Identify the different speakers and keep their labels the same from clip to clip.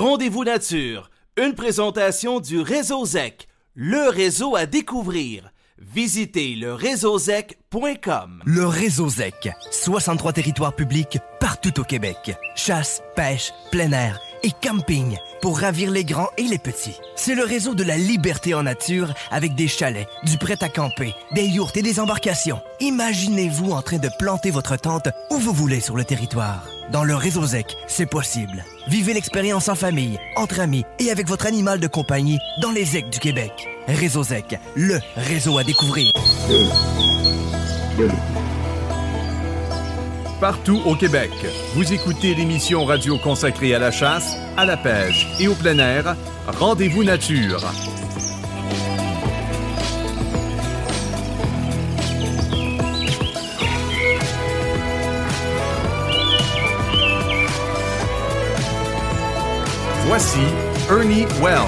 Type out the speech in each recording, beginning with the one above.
Speaker 1: Rendez-vous nature, une présentation du Réseau ZEC, le réseau à découvrir. Visitez leréseauzec.com.
Speaker 2: Le Réseau ZEC, 63 territoires publics partout au Québec. Chasse, pêche, plein air et camping pour ravir les grands et les petits. C'est le réseau de la liberté en nature avec des chalets, du prêt à camper, des yourtes et des embarcations. Imaginez-vous en train de planter votre tente où vous voulez sur le territoire. Dans le Réseau ZEC, c'est possible. Vivez l'expérience en famille, entre amis et avec votre animal de compagnie dans les ZEC du Québec. Réseau ZEC, le réseau à découvrir.
Speaker 3: Partout au Québec, vous écoutez l'émission radio consacrée à la chasse, à la pêche et au plein air, Rendez-vous nature. Voici Ernie Wells.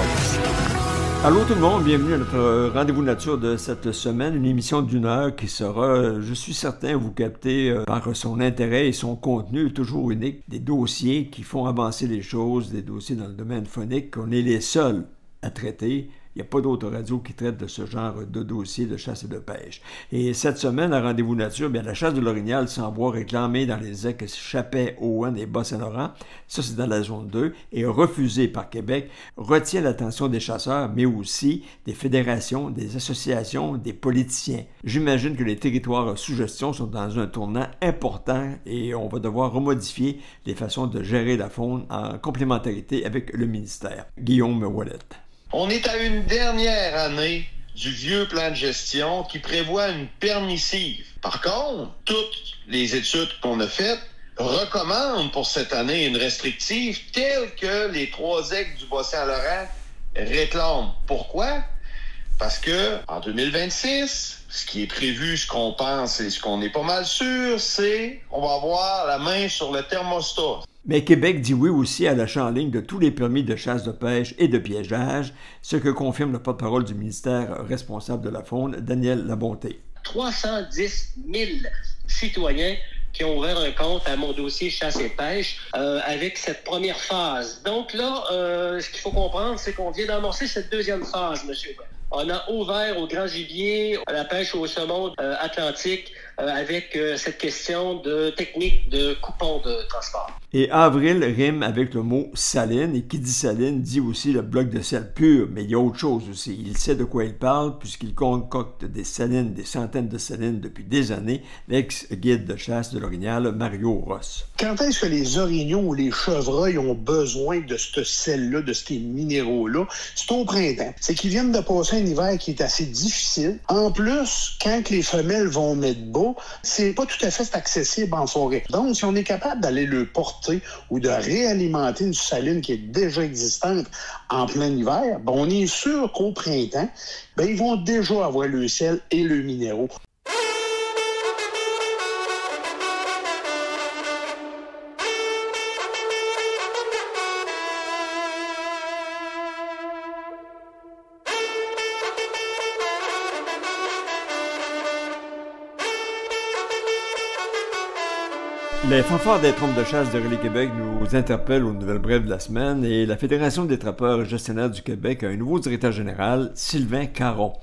Speaker 4: Allô tout le monde, bienvenue à notre Rendez-vous nature de cette semaine, une émission d'une heure qui sera, je suis certain, vous capter par son intérêt et son contenu toujours unique, des dossiers qui font avancer les choses, des dossiers dans le domaine phonique qu'on est les seuls à traiter. Il n'y a pas d'autres radios qui traitent de ce genre de dossiers de chasse et de pêche. Et cette semaine, à Rendez-vous nature, bien, la chasse de l'orignal sans bois réclamée dans les ZEC Chapet, Owen et Bas-Saint-Laurent, ça c'est dans la zone 2, et refusée par Québec, retient l'attention des chasseurs, mais aussi des fédérations, des associations, des politiciens. J'imagine que les territoires sous gestion sont dans un tournant important et on va devoir remodifier les façons de gérer la faune en complémentarité avec le ministère. Guillaume Ouellet.
Speaker 5: On est à une dernière année du vieux plan de gestion qui prévoit une permissive. Par contre, toutes les études qu'on a faites recommandent pour cette année une restrictive telle que les 3 ZEC du Bas-Saint-Laurent réclament. Pourquoi? Parce que en 2026, ce qui est prévu, ce qu'on pense et ce qu'on est pas mal sûr, c'est qu'on va avoir la main sur le thermostat.
Speaker 4: Mais Québec dit oui aussi à l'achat en ligne de tous les permis de chasse, de pêche et de piégeage, ce que confirme le porte-parole du ministère responsable de la faune, Daniel Labonté.
Speaker 6: 310 000 citoyens qui ont ouvert un compte à mon dossier chasse et pêche avec cette première phase. Donc là, ce qu'il faut comprendre, c'est qu'on vient d'amorcer cette deuxième phase, monsieur. On a ouvert au grand gibier, à la pêche au saumon atlantique avec cette question de technique de coupon de transport.
Speaker 4: Et avril rime avec le mot saline, et qui dit saline dit aussi le bloc de sel pur, mais il y a autre chose aussi. Il sait de quoi il parle puisqu'il concocte des salines, des centaines de salines depuis des années, l'ex-guide de chasse de l'orignal Mario Ross.
Speaker 7: Quand est-ce que les orignaux ou les chevreuils ont besoin de ce sel-là, de ces minéraux-là? C'est au printemps. C'est qu'ils viennent de passer un hiver qui est assez difficile. En plus, quand les femelles vont mettre bas, c'est pas tout à fait accessible en forêt. Donc, si on est capable d'aller le porter ou de réalimenter une saline qui est déjà existante en plein hiver, ben on est sûr qu'au printemps, ben ils vont déjà avoir le sel et le minéraux.
Speaker 4: Les fanfares des trompes de chasse de Relais Québec nous interpellent aux nouvelles brèves de la semaine et la Fédération des trappeurs et gestionnaires du Québec a un nouveau directeur général, Sylvain Caron.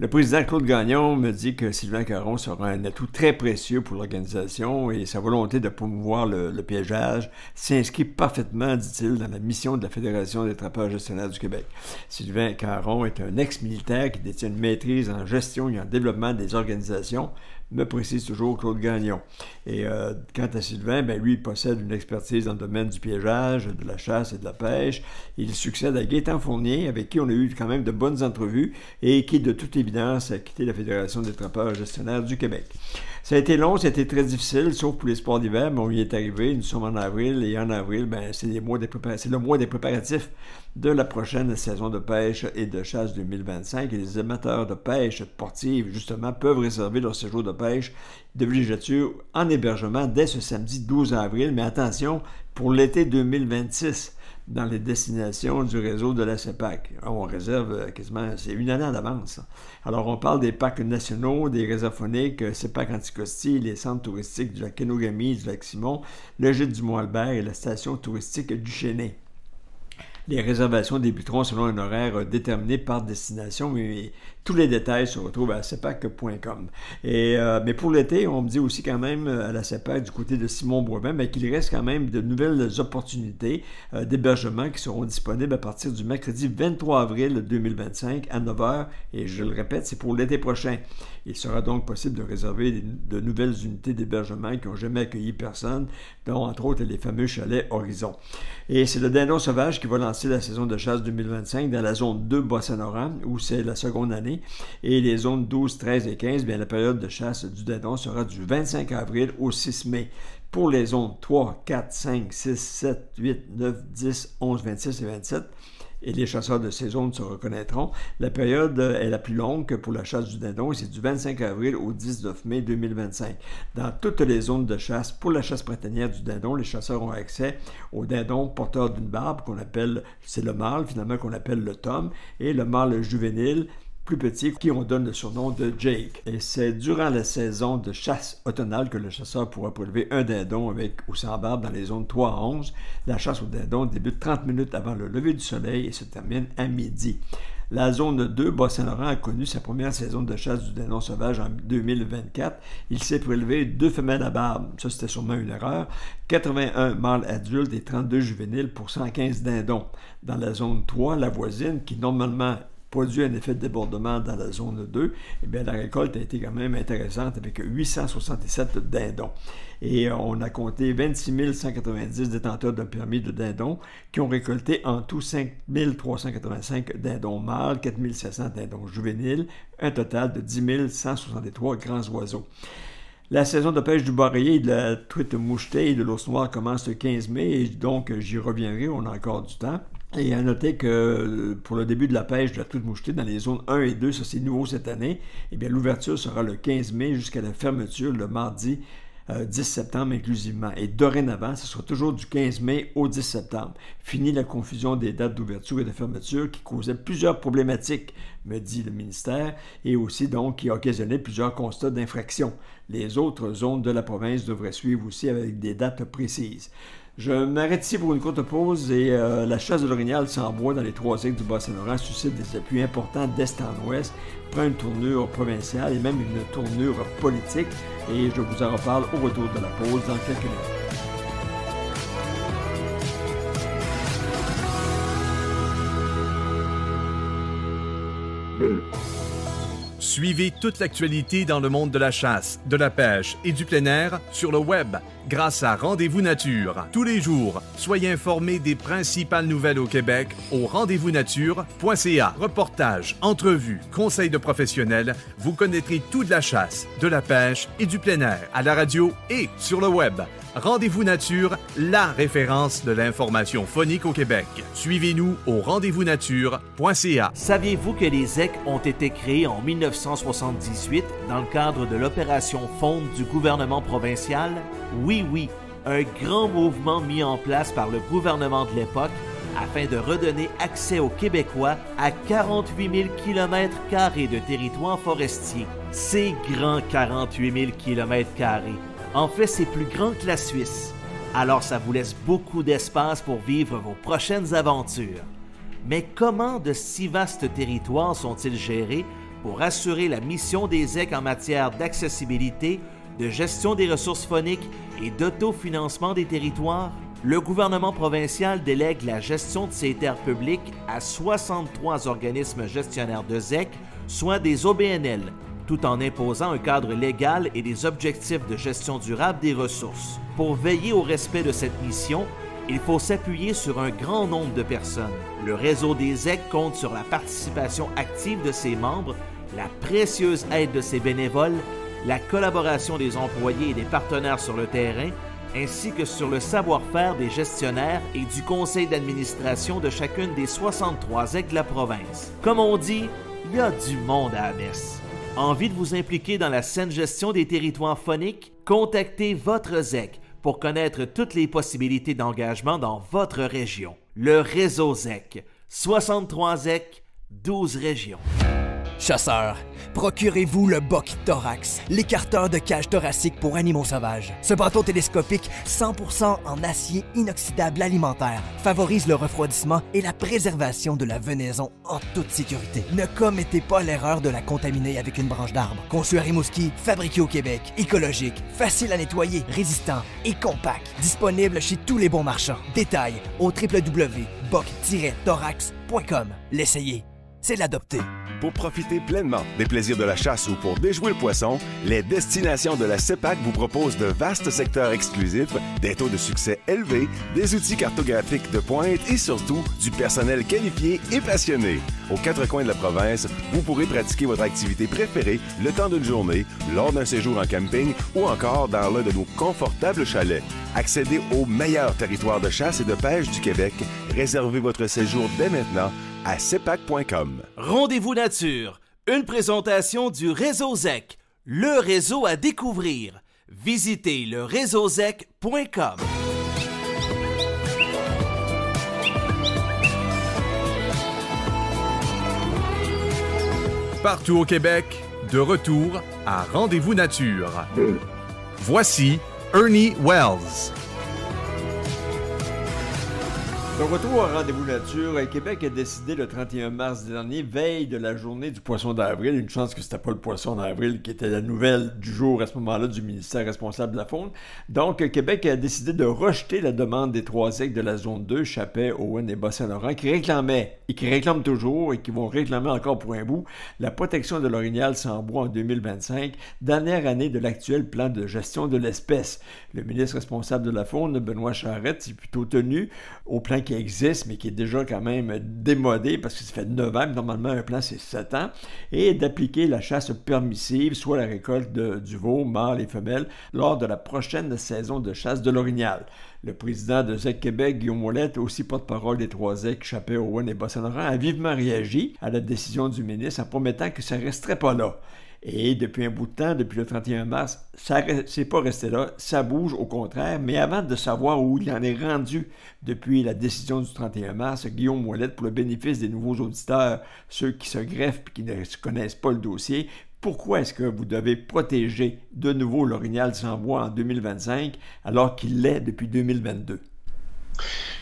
Speaker 4: Le président Claude Gagnon me dit que Sylvain Caron sera un atout très précieux pour l'organisation et sa volonté de promouvoir le piégeage s'inscrit parfaitement, dit-il, dans la mission de la Fédération des trappeurs et gestionnaires du Québec. Sylvain Caron est un ex-militaire qui détient une maîtrise en gestion et en développement des organisations, me précise toujours Claude Gagnon. Et quant à Sylvain, ben lui, il possède une expertise dans le domaine du piégeage, de la chasse et de la pêche. Il succède à Gaétan Fournier, avec qui on a eu quand même de bonnes entrevues et qui, de toute évidence, a quitté la Fédération des trappeurs et gestionnaires du Québec. Ça a été long, ça a été très difficile, sauf pour les sports d'hiver, mais on y est arrivé. Nous sommes en avril, et en avril, ben, c'est le mois des préparatifs de la prochaine saison de pêche et de chasse 2025. Et les amateurs de pêche sportive, justement, peuvent réserver leur séjour de pêche de villégiature en hébergement dès ce samedi 12 avril. Mais attention, pour l'été 2026, dans les destinations du réseau de la CEPAC. On réserve quasiment, c'est une année en avance. Alors, on parle des parcs nationaux, des réserves phoniques, CEPAC Anticosti, les centres touristiques du lac Kenogami, du lac Simon, le gîte du Mont-Albert et la station touristique du Chénet. Les réservations débuteront selon un horaire déterminé par destination, mais tous les détails se retrouvent à cepac.com. Mais pour l'été, on me dit aussi quand même à la CEPAC du côté de Simon-Boivin qu'il reste quand même de nouvelles opportunités d'hébergement qui seront disponibles à partir du mercredi 23 avril 2025 à 9h. Et je le répète, c'est pour l'été prochain. Il sera donc possible de réserver de nouvelles unités d'hébergement qui n'ont jamais accueilli personne, dont entre autres les fameux chalets Horizon. Et c'est le dindon sauvage qui va lancer la saison de chasse 2025 dans la zone 2 Bas-Saint-Laurent, où c'est la seconde année. Et les zones 12, 13 et 15, bien la période de chasse du dindon sera du 25 avril au 6 mai. Pour les zones 3, 4, 5, 6, 7, 8, 9, 10, 11, 26 et 27, et les chasseurs de ces zones se reconnaîtront, la période est la plus longue que pour la chasse du dindon, et c'est du 25 avril au 19 mai 2025. Dans toutes les zones de chasse, pour la chasse printanière du dindon, les chasseurs ont accès au dindon porteur d'une barbe, qu'on appelle, c'est le mâle finalement, qu'on appelle le tom, et le mâle juvénile, plus petit, qui on donne le surnom de Jake. Et c'est durant la saison de chasse automnale que le chasseur pourra prélever un dindon avec ou sans barbe dans les zones 3 à 11. La chasse au dindon débute 30 minutes avant le lever du soleil et se termine à midi. La zone 2, Bas-Saint-Laurent, a connu sa première saison de chasse du dindon sauvage en 2024. Il s'est prélevé 2 femelles à barbe, ça c'était sûrement une erreur, 81 mâles adultes et 32 juvéniles pour 115 dindons. Dans la zone 3, la voisine, qui normalement produit un effet de débordement dans la zone 2, eh bien, la récolte a été quand même intéressante avec 867 dindons. Et on a compté 26 190 détenteurs d'un permis de dindon qui ont récolté en tout 5 385 dindons mâles, 4 700 dindons juvéniles, un total de 10 163 grands oiseaux. La saison de pêche du Boreiller, de la truite mouchetée et de l'ours noir commence le 15 mai, et donc j'y reviendrai, on a encore du temps. Et à noter que pour le début de la pêche de la truite mouchetée dans les zones 1 et 2, ça c'est nouveau cette année, eh bien l'ouverture sera le 15 mai jusqu'à la fermeture le mardi 10 septembre inclusivement. Et dorénavant, ce sera toujours du 15 mai au 10 septembre. Fini la confusion des dates d'ouverture et de fermeture qui causait plusieurs problématiques, me dit le ministère, et aussi donc qui occasionnait plusieurs constats d'infraction. Les autres zones de la province devraient suivre aussi avec des dates précises. Je m'arrête ici pour une courte pause et la chasse de l'orignal sans bois dans les 3 îles du Bas-Saint-Laurent suscite des appuis importants d'est en ouest, prend une tournure provinciale et même une tournure politique, et je vous en reparle au retour de la pause dans quelques minutes.
Speaker 3: Suivez toute l'actualité dans le monde de la chasse, de la pêche et du plein air sur le web grâce à Rendez-vous Nature. Tous les jours, soyez informés des principales nouvelles au Québec au rendez-vous-nature.ca. Reportages, entrevues, conseils de professionnels, vous connaîtrez tout de la chasse, de la pêche et du plein air à la radio et sur le web. Rendez-vous Nature, la référence de l'information phonique au Québec. Suivez-nous au rendez-vous-nature.ca.
Speaker 1: Saviez-vous que les ZEC ont été créés en 1978 dans le cadre de l'opération Fonde du gouvernement provincial? Oui, un grand mouvement mis en place par le gouvernement de l'époque afin de redonner accès aux Québécois à 48 000 km² de territoire forestier. C'est grand 48 000 km². En fait, c'est plus grand que la Suisse. Alors ça vous laisse beaucoup d'espace pour vivre vos prochaines aventures. Mais comment de si vastes territoires sont-ils gérés pour assurer la mission des ZEC en matière d'accessibilité, de gestion des ressources phoniques et d'autofinancement des territoires? Le gouvernement provincial délègue la gestion de ces terres publiques à 63 organismes gestionnaires de ZEC, soit des OBNL, tout en imposant un cadre légal et des objectifs de gestion durable des ressources. Pour veiller au respect de cette mission, il faut s'appuyer sur un grand nombre de personnes. Le réseau des ZEC compte sur la participation active de ses membres, la précieuse aide de ses bénévoles, la collaboration des employés et des partenaires sur le terrain, ainsi que sur le savoir-faire des gestionnaires et du conseil d'administration de chacune des 63 ZEC de la province. Comme on dit, il y a du monde à la messe. Envie de vous impliquer dans la saine gestion des territoires phoniques? Contactez votre ZEC pour connaître toutes les possibilités d'engagement dans votre région. Le réseau ZEC, 63 ZEC, 12 régions.
Speaker 2: Chasseurs, procurez-vous le Buck Thorax, l'écarteur de cage thoracique pour animaux sauvages. Ce bâton télescopique 100% en acier inoxydable alimentaire favorise le refroidissement et la préservation de la venaison en toute sécurité. Ne commettez pas l'erreur de la contaminer avec une branche d'arbre. Conçu à Rimouski, fabriqué au Québec, écologique, facile à nettoyer, résistant et compact. Disponible chez tous les bons marchands. Détails au www.buck-thorax.com. L'essayer, c'est l'adopter.
Speaker 8: Pour profiter pleinement des plaisirs de la chasse ou pour déjouer le poisson, les destinations de la CEPAC vous proposent de vastes secteurs exclusifs, des taux de succès élevés, des outils cartographiques de pointe et surtout du personnel qualifié et passionné. Aux quatre coins de la province, vous pourrez pratiquer votre activité préférée le temps d'une journée, lors d'un séjour en camping ou encore dans l'un de nos confortables chalets. Accédez au meilleur territoire de chasse et de pêche du Québec. Réservez votre séjour dès maintenant à cepac.com.
Speaker 1: Rendez-vous nature, une présentation du Réseau ZEC, le réseau à découvrir. Visitez le réseauzec.com.
Speaker 3: Partout au Québec, de retour à Rendez-vous nature. Voici Ernie Wells.
Speaker 4: De retour à Rendez-vous Nature, Québec a décidé le 31 mars dernier, veille de la journée du poisson d'avril, une chance que c'était pas le poisson d'avril qui était la nouvelle du jour à ce moment-là du ministère responsable de la faune. Donc, Québec a décidé de rejeter la demande des 3 aigles de la zone 2, Chappais, Owen et Bas-Saint-Laurent, qui réclamaient, et qui réclament toujours, et qui vont réclamer encore pour un bout, la protection de l'orignal sans bois en 2025, dernière année de l'actuel plan de gestion de l'espèce. Le ministre responsable de la faune, Benoît Charette, s'est plutôt tenu au plan qui existe, mais qui est déjà quand même démodé, parce que ça fait 9 ans, normalement un plan c'est 7 ans, et d'appliquer la chasse permissive, soit la récolte du veau, mâle et femelle, lors de la prochaine saison de chasse de l'orignal. Le président de ZEC Québec, Guillaume Ouellette, aussi porte-parole des 3 aigles, Chappais, Owen et Bas-Saint-Laurent, a vivement réagi à la décision du ministre en promettant que ça ne resterait pas là. Et depuis un bout de temps, depuis le 31 mars, c'est pas resté là, ça bouge au contraire. Mais avant de savoir où il en est rendu depuis la décision du 31 mars, Guillaume Ouellette, pour le bénéfice des nouveaux auditeurs, ceux qui se greffent et qui ne connaissent pas le dossier, pourquoi est-ce que vous devez protéger de nouveau l'orignal sans bois en 2025 alors qu'il l'est depuis 2022?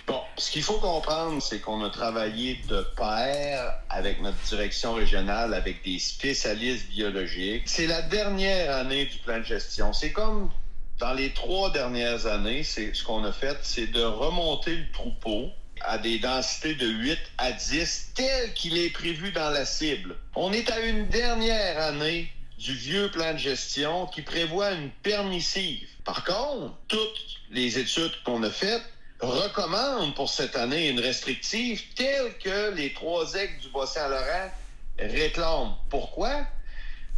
Speaker 5: Bon, ce qu'il faut comprendre, c'est qu'on a travaillé de pair avec notre direction régionale, avec des spécialistes biologiques. C'est la dernière année du plan de gestion. C'est comme dans les 3 dernières années, ce qu'on a fait, c'est de remonter le troupeau à des densités de 8 à 10, tel qu'il est prévu dans la cible. On est à une dernière année du vieux plan de gestion qui prévoit une permissive. Par contre, toutes les études qu'on a faites recommande pour cette année une restrictive telle que les 3 aigles du Bas-Saint-Laurent réclament. Pourquoi?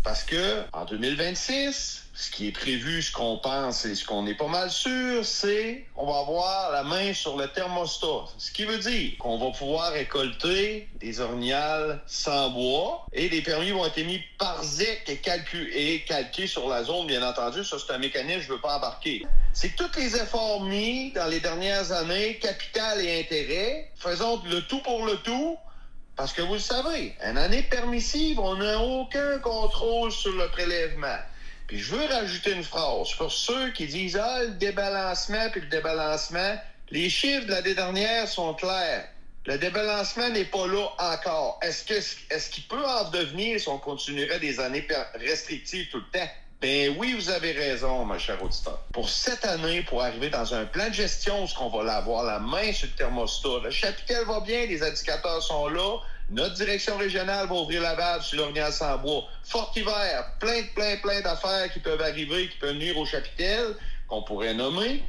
Speaker 5: Parce que en 2026, ce qui est prévu, ce qu'on pense et ce qu'on est pas mal sûr, c'est qu'on va avoir la main sur le thermostat. Ce qui veut dire qu'on va pouvoir récolter des orignales sans bois et les permis vont être émis par ZEC et calqués sur la zone, bien entendu. Ça, c'est un mécanisme que je ne veux pas embarquer. C'est que tous les efforts mis dans les dernières années, capital et intérêt, faisons le tout pour le tout. Parce que vous le savez, une année permissive, on n'a aucun contrôle sur le prélèvement. Puis je veux rajouter une phrase pour ceux qui disent « Ah, le débalancement, puis le débalancement », les chiffres de l'année dernière sont clairs. Le débalancement n'est pas là encore. Est-ce qu'il peut en devenir si on continuerait des années restrictives tout le temps? Ben oui, vous avez raison, ma chère auditeur. Pour cette année, pour arriver dans un plan de gestion où on va avoir la main sur le thermostat, le chapitel va bien, les indicateurs sont là, notre direction régionale va ouvrir la valve sur l'orignal sans bois. Fort hiver, plein d'affaires qui peuvent arriver, qui peuvent nuire au chapitel, qu'on pourrait nommer.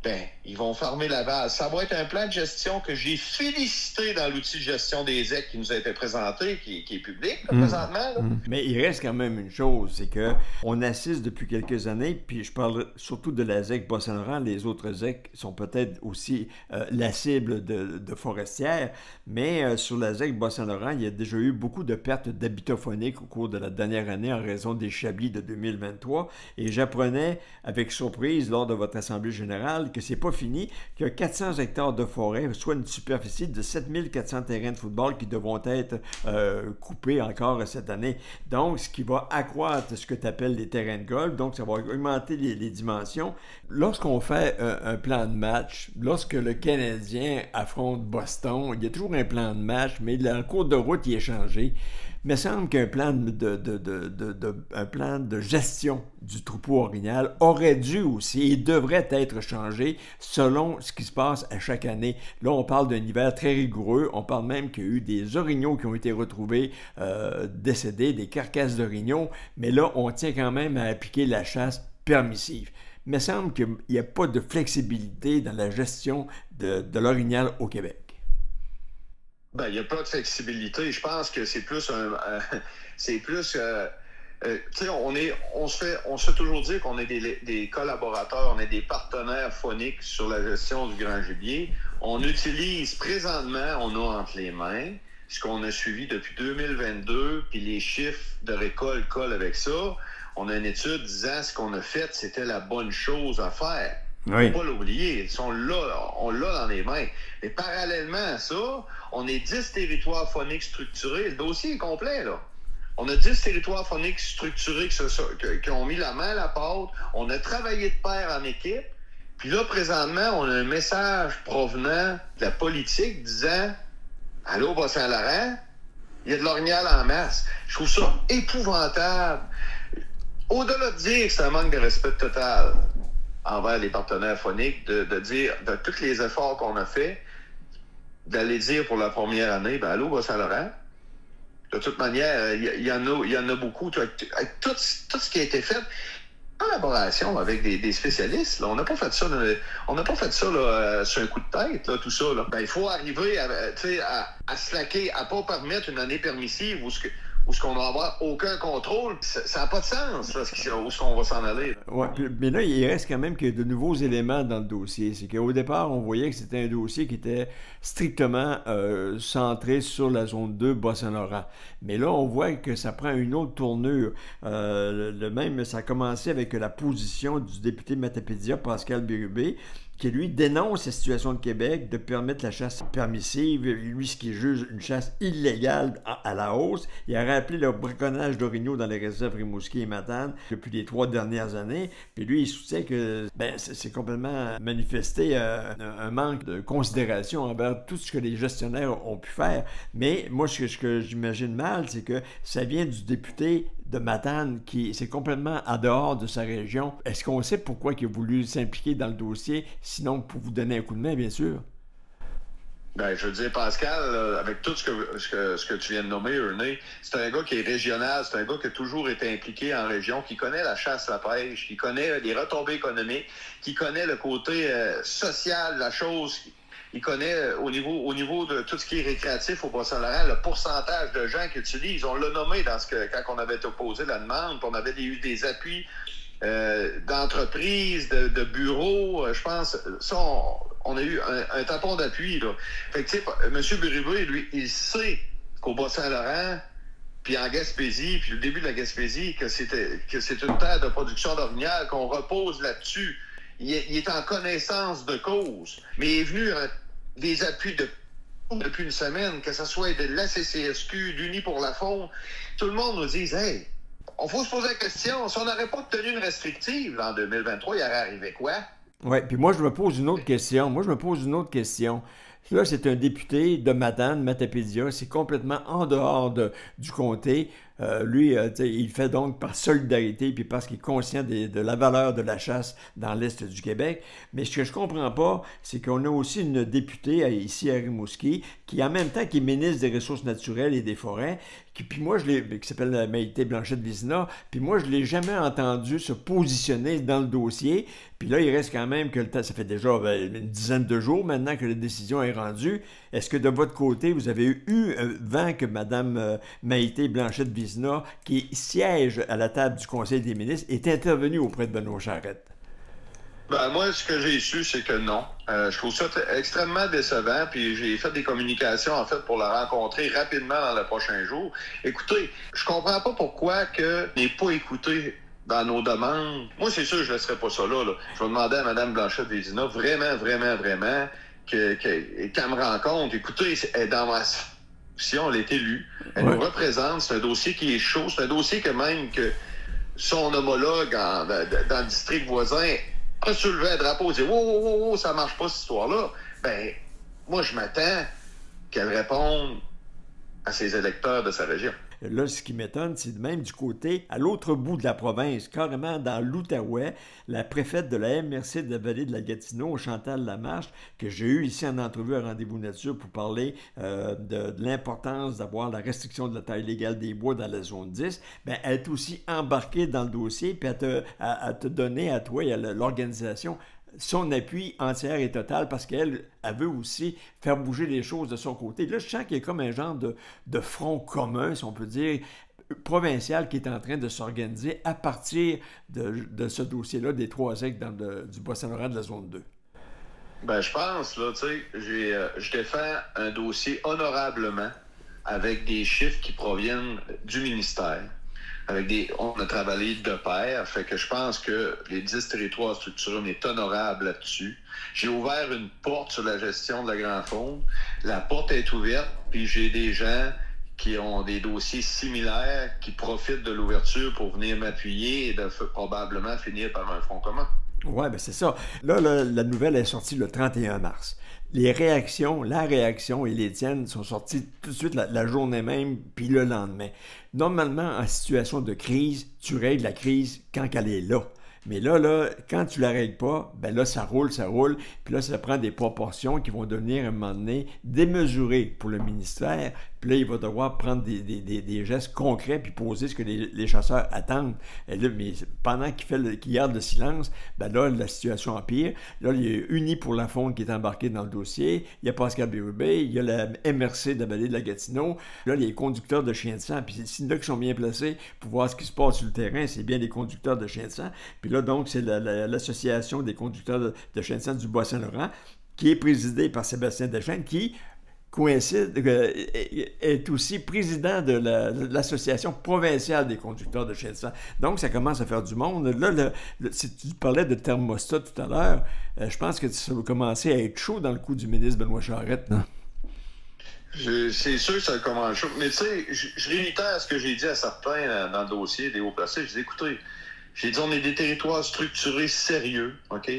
Speaker 5: Ben, ils vont fermer la valve. Ça va être un plan de gestion que j'ai félicité dans l'outil de gestion des aigles qui nous a été présenté, qui est public là, présentement. Là.
Speaker 4: Mais il reste quand même une chose, c'est que on assiste depuis quelques années, puis je parle surtout de la ZEC Bas-Saint-Laurent, les autres ZEC sont peut-être aussi la cible de forestières, mais sur la ZEC Bas-Saint-Laurent, il y a déjà eu beaucoup de pertes d'habitat faunique au cours de la dernière année en raison des chablis de 2023, et j'apprenais avec surprise lors de votre assemblée générale que c'est pas fini, qu'il y a 400 hectares de forêt, soit une superficie de 7400 terrains de football qui devront être coupés encore cette année. Donc, ce qui va accroître ce que tu appelles les terrains de golf, donc ça va augmenter les dimensions. Lorsqu'on fait un plan de match, lorsque le Canadien affronte Boston, il y a toujours un plan de match, mais le cours de route il est changé. Il me semble qu'un plan un plan de gestion du troupeau orignal aurait dû aussi et devrait être changé selon ce qui se passe à chaque année. Là, on parle d'un hiver très rigoureux. On parle même qu'il y a eu des orignaux qui ont été retrouvés décédés, des carcasses d'orignaux. Mais là, on tient quand même à appliquer la chasse permissive. Il me semble qu'il n'y a pas de flexibilité dans la gestion de l'orignal au Québec.
Speaker 5: Ben, il n'y a pas de flexibilité. Je pense que c'est plus tu sais, on se fait toujours dire qu'on est des collaborateurs, on est des partenaires phoniques sur la gestion du grand gibier. On utilise présentement, on a entre les mains ce qu'on a suivi depuis 2022, puis les chiffres de récolte collent avec ça. On a une étude disant ce qu'on a fait, c'était la bonne chose à faire.
Speaker 4: Oui.
Speaker 5: Il ne faut pas l'oublier. On l'a dans les mains. Mais parallèlement à ça, on est 10 territoires phoniques structurés. Le dossier est complet, là. On a 10 territoires phoniques structurés qui ont mis la main à la pâte. On a travaillé de pair en équipe. Puis là, présentement, on a un message provenant de la politique disant « Allô, Bas-Saint-Laurent, il y a de l'orignal en masse. » Je trouve ça épouvantable. Au-delà de dire que c'est un manque de respect total envers les partenaires phoniques, de dire, de tous les efforts qu'on a faits, d'aller dire pour la première année, ben allô, Bas-Saint-Laurent. De toute manière, il y en a beaucoup. Avec tout ce qui a été fait, en collaboration avec des spécialistes, là, on n'a pas fait ça là, sur un coup de tête, là, tout ça. Là. Ben, il faut arriver à slacker, à ne pas permettre une année permissive où ce qu'on va avoir aucun contrôle, ça n'a pas de sens, là, où est-ce qu'on va s'en aller.
Speaker 4: Ouais, mais là, il reste quand même que de nouveaux éléments dans le dossier. C'est qu'au départ, on voyait que c'était un dossier qui était strictement centré sur la zone 2 Bas-Saint-Laurent. Mais là, on voit que ça prend une autre tournure. Ça a commencé avec la position du député de Matapédia, Pascal Bérubé, qui lui dénonce la situation de Québec de permettre la chasse permissive, lui ce qui juge une chasse illégale à la hausse. Il a rappelé le braconnage d'orignaux dans les réserves Rimouski et Matane depuis les 3 dernières années. Puis lui, il soutient que c'est complètement manifesté un manque de considération envers tout ce que les gestionnaires ont pu faire. Mais moi, ce que j'imagine mal, c'est que ça vient du député de Matane qui c'est complètement en dehors de sa région. Est-ce qu'on sait pourquoi il a voulu s'impliquer dans le dossier, sinon pour vous donner un coup de main, bien sûr?
Speaker 5: Ben, je veux dire, Pascal, avec tout ce que tu viens de nommer, René, c'est un gars qui est régional, c'est un gars qui a toujours été impliqué en région, qui connaît la chasse, la pêche, qui connaît les retombées économiques, qui connaît le côté social de la chose. Il connaît au niveau de tout ce qui est récréatif au Bas-Saint-Laurent, le pourcentage de gens qui utilisent. On l'a nommé quand on avait posé la demande, puis on avait eu des appuis d'entreprises, de bureaux. Je pense, ça, on a eu un tampon d'appui, là. Fait que, tu sais, M. Bérubé, lui, il sait qu'au Bas-Saint-Laurent, puis en Gaspésie, puis le début de la Gaspésie, que c'est une terre de production d'orignal, qu'on repose là-dessus. Il est en connaissance de cause, mais il est venu des appuis depuis une semaine, que ce soit de l'ACCSQ, d'Unis pour la faune. Tout le monde nous dit « Hey, on faut se poser la question, si on n'aurait pas obtenu une restrictive en 2023, il aurait arrivé quoi? » Oui,
Speaker 4: puis moi, je me pose une autre question. Là, c'est un député de Matane, Matapédia. C'est complètement en dehors du comté. Lui, il fait donc par solidarité puis parce qu'il est conscient de la valeur de la chasse dans l'Est du Québec. Mais ce que je comprends pas, c'est qu'on a aussi une députée ici à Rimouski qui, en même temps, qui est ministre des Ressources naturelles et des Forêts, qui s'appelle Maïté Blanchette-Vizina, puis moi, je ne l'ai jamais entendu se positionner dans le dossier. Puis là, il reste quand même que le temps, ça fait déjà une dizaine de jours maintenant que la décision est rendue. Est-ce que de votre côté, vous avez eu vent que Mme Maïté Blanchette-Vizina, qui siège à la table du Conseil des ministres, est intervenue auprès de Benoît Charette?
Speaker 5: Ben, moi, ce que j'ai su, c'est que non. Je trouve ça extrêmement décevant, puis j'ai fait des communications, en fait, pour la rencontrer rapidement dans les prochains jours. Écoutez, je comprends pas pourquoi que n'est pas écouté dans nos demandes. Moi, c'est sûr, je ne laisserai pas ça là. Je vais demander à Mme Blanchette-Vézina vraiment qu'elle me rencontre. Écoutez, elle est dans ma section, elle est élue. Elle nous représente. C'est un dossier qui est chaud. C'est un dossier que même que son homologue dans le district voisin a soulevé un drapeau et dit « Wow, ça marche pas cette histoire-là ». Ben, moi, je m'attends qu'elle réponde à ses électeurs de sa région.
Speaker 4: Là, ce qui m'étonne, c'est même du côté, à l'autre bout de la province, carrément dans l'Outaouais, la préfète de la MRC de la vallée de la Gatineau, Chantal Lamarche, que j'ai eu ici en entrevue à Rendez-vous Nature pour parler de l'importance d'avoir la restriction de la taille légale des bois dans la zone 10, bien, elle est aussi embarquée dans le dossier, puis elle te donner à toi et à l'organisation son appui entier et total parce qu'elle veut aussi faire bouger les choses de son côté. Là, je sens qu'il y a comme un genre de front commun, si on peut dire, provincial qui est en train de s'organiser à partir de ce dossier-là des 3 acres du Bas-Saint-Laurent de la zone 2.
Speaker 5: Ben, je pense, là, tu sais, je défends un dossier honorablement avec des chiffres qui proviennent du ministère. On a travaillé de pair, fait que je pense que les 10 territoires structurés, on est honorable là-dessus. J'ai ouvert une porte sur la gestion de la grande faune. La porte est ouverte, puis j'ai des gens qui ont des dossiers similaires, qui profitent de l'ouverture pour venir m'appuyer et de probablement finir par un front commun.
Speaker 4: Oui, bien c'est ça. Là, la nouvelle est sortie le 31 mars. La réaction et les tiennes sont sorties tout de suite la journée même, puis le lendemain. Normalement, en situation de crise, tu règles la crise quand elle est là. Mais là, quand tu la règles pas, ben là, ça roule, puis là, ça prend des proportions qui vont devenir, à un moment donné, démesurées pour le ministère. Puis là, il va devoir prendre des gestes concrets puis poser ce que les chasseurs attendent. Et là, mais pendant qu'il garde le silence, ben là, la situation empire. Là, il y a Unis pour la faune qui est embarqué dans le dossier. Il y a Pascal Bérubé, il y a la MRC de la vallée de la Gatineau. Là, les conducteurs de chiens de sang. Puis c'est là qui sont bien placés pour voir ce qui se passe sur le terrain. C'est bien les conducteurs de chiens de sang. Puis là, donc, c'est l'association des conducteurs de chiens de sang du Bas-Saint-Laurent qui est présidée par Sébastien Deschênes, qui est aussi président de l'Association provinciale des conducteurs de chiens de sang. Donc, ça commence à faire du monde. Là, si tu parlais de thermostat tout à l'heure, je pense que ça va commencer à être chaud dans le coup du ministre Benoît Charette, non?
Speaker 5: C'est sûr que ça commence chaud. Mais tu sais, je réitère ce que j'ai dit à certains dans le dossier des hauts placés. Je dis, écoutez, on est des territoires structurés sérieux, OK?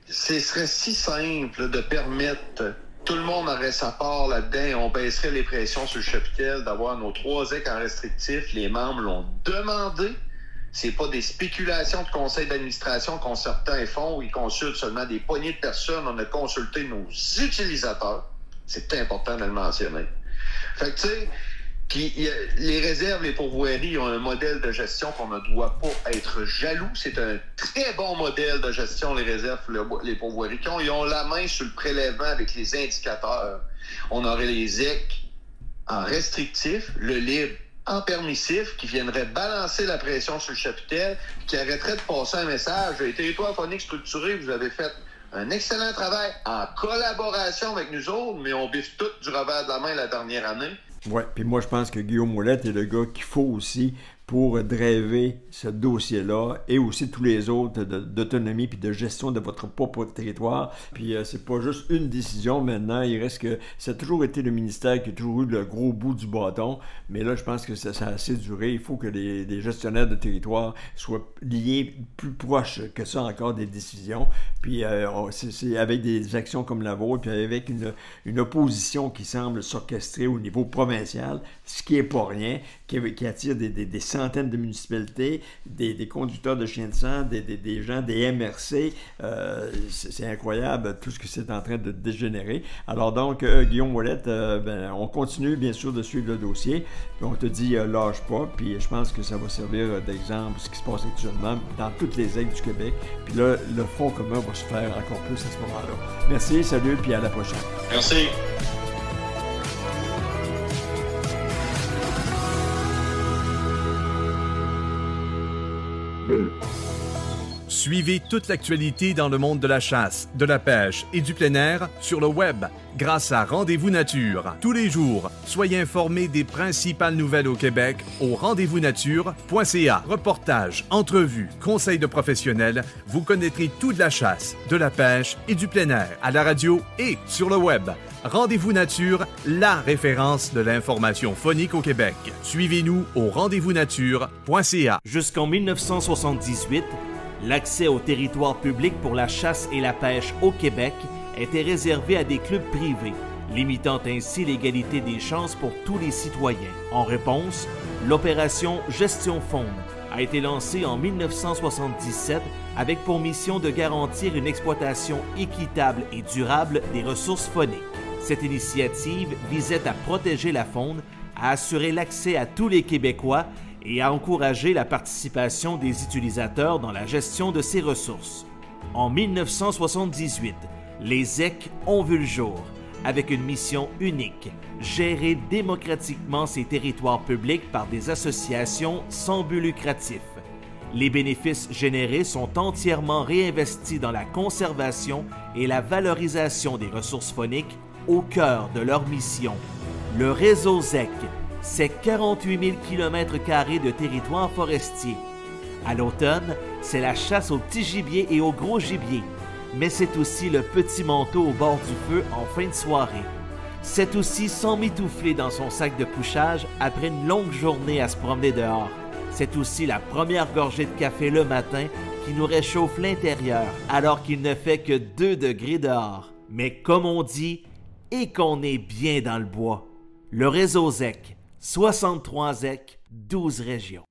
Speaker 5: Ce serait si simple de permettre... Tout le monde aurait sa part là-dedans. On baisserait les pressions sur le chapitel d'avoir nos 3 acres en restrictif. Les membres l'ont demandé. C'est pas des spéculations de conseil d'administration qu'on certains font où ils consultent seulement des poignées de personnes. On a consulté nos utilisateurs. C'est important de le mentionner. Fait que, tu sais, les réserves, les pourvoiries ont un modèle de gestion qu'on ne doit pas être jaloux. C'est un très bon modèle de gestion, les réserves, les pourvoiries. Ils ont la main sur le prélèvement avec les indicateurs. On aurait les EC en restrictif, le libre en permissif, qui viendrait balancer la pression sur le chapitel, qui arrêterait de passer un message. Les territoires phoniques structurés, vous avez fait un excellent travail en collaboration avec nous autres, mais on biffe tout du revers de la main la dernière année.
Speaker 4: Oui, puis moi, je pense que Guillaume Ouellette est le gars qu'il faut aussi pour driver ce dossier-là et aussi tous les autres d'autonomie puis de gestion de votre propre territoire. Puis c'est pas juste une décision maintenant, il reste que ça a toujours été le ministère qui a toujours eu le gros bout du bâton, mais là, je pense que ça a assez duré. Il faut que les gestionnaires de territoire soient liés plus proches que ça encore des décisions. Puis c'est avec des actions comme la vôtre, puis avec une opposition qui semble s'orchestrer au niveau provincial, ce qui n'est pas rien, qui attire des centaines de municipalités, des conducteurs de chiens de sang, des gens, des MRC. C'est incroyable tout ce que c'est en train de dégénérer. Alors donc, Guillaume Ouellette, on continue bien sûr de suivre le dossier. Puis on te dit lâche pas, puis je pense que ça va servir d'exemple ce qui se passe actuellement dans toutes les aides du Québec. Puis là, le Front commun va se faire encore plus à ce moment-là. Merci, salut, puis à la prochaine.
Speaker 5: Merci.
Speaker 3: Suivez toute l'actualité dans le monde de la chasse, de la pêche et du plein air sur le web grâce à Rendez-vous Nature. Tous les jours, soyez informés des principales nouvelles au Québec au rendez-vous-nature.ca. Reportages, entrevues, conseils de professionnels, vous connaîtrez tout de la chasse, de la pêche et du plein air à la radio et sur le web. Rendez-vous Nature, la référence de l'information phonique au Québec. Suivez-nous au rendez-vous-nature.ca.
Speaker 1: Jusqu'en 1978, l'accès au territoire public pour la chasse et la pêche au Québec était réservé à des clubs privés, limitant ainsi l'égalité des chances pour tous les citoyens. En réponse, l'opération Gestion Faune a été lancée en 1977 avec pour mission de garantir une exploitation équitable et durable des ressources fauniques. Cette initiative visait à protéger la faune, à assurer l'accès à tous les Québécois et à encourager la participation des utilisateurs dans la gestion de ces ressources. En 1978, les ZEC ont vu le jour, avec une mission unique, gérer démocratiquement ces territoires publics par des associations sans but lucratif. Les bénéfices générés sont entièrement réinvestis dans la conservation et la valorisation des ressources fauniques au cœur de leur mission. Le réseau ZEC, c'est 48 000 km² de territoire forestier. À l'automne, c'est la chasse au petit gibier et au gros gibier, mais c'est aussi le petit manteau au bord du feu en fin de soirée. C'est aussi s'emmitoufler dans son sac de couchage après une longue journée à se promener dehors. C'est aussi la première gorgée de café le matin qui nous réchauffe l'intérieur alors qu'il ne fait que 2 degrés dehors. Mais comme on dit, et qu'on est bien dans le bois. Le réseau ZEC, 63 ZEC, 12 régions.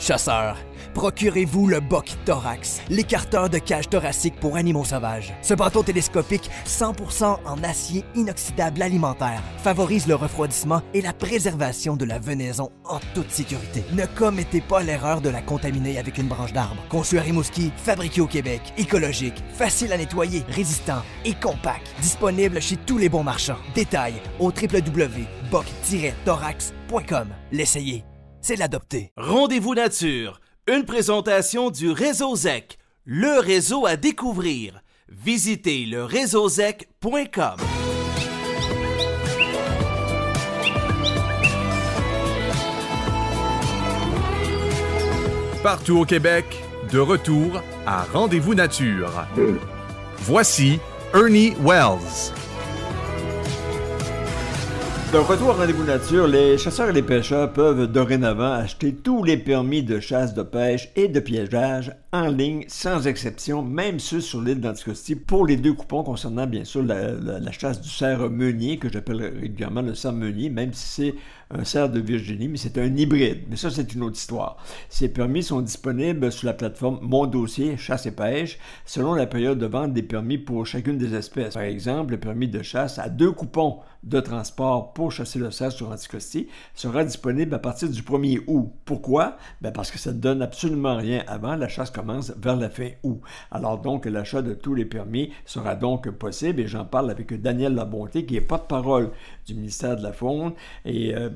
Speaker 2: Chasseurs, procurez-vous le Buck Thorax, l'écarteur de cage thoracique pour animaux sauvages. Ce bâton télescopique 100% en acier inoxydable alimentaire favorise le refroidissement et la préservation de la venaison en toute sécurité. Ne commettez pas l'erreur de la contaminer avec une branche d'arbre. Conçu à Rimouski, fabriqué au Québec, écologique, facile à nettoyer, résistant et compact. Disponible chez tous les bons marchands. Détails au www.buck-thorax.com. L'essayer, c'est l'adopter.
Speaker 1: Rendez-vous Nature, une présentation du réseau ZEC, le réseau à découvrir. Visitez le réseauzec.com.
Speaker 3: Partout au Québec, de retour à Rendez-vous Nature. Voici Ernie Wells.
Speaker 4: De retour à Rendez-vous Nature, les chasseurs et les pêcheurs peuvent dorénavant acheter tous les permis de chasse, de pêche et de piégeage en ligne, sans exception, même ceux sur l'île d'Anticosti, pour les 2 coupons concernant bien sûr la chasse du cerf meunier, que j'appelle régulièrement le cerf meunier, même si c'est un cerf de Virginie, mais c'est un hybride. Mais ça, c'est une autre histoire. Ces permis sont disponibles sur la plateforme Mon Dossier Chasse et Pêche, selon la période de vente des permis pour chacune des espèces. Par exemple, le permis de chasse à 2 coupons de transport pour chasser le cerf sur Anticosti sera disponible à partir du 1er août. Pourquoi? Parce que ça ne donne absolument rien avant. La chasse commence vers la fin août. Alors donc, l'achat de tous les permis sera donc possible et j'en parle avec Daniel Labonté, qui est porte-parole du ministère de la Faune. Et M.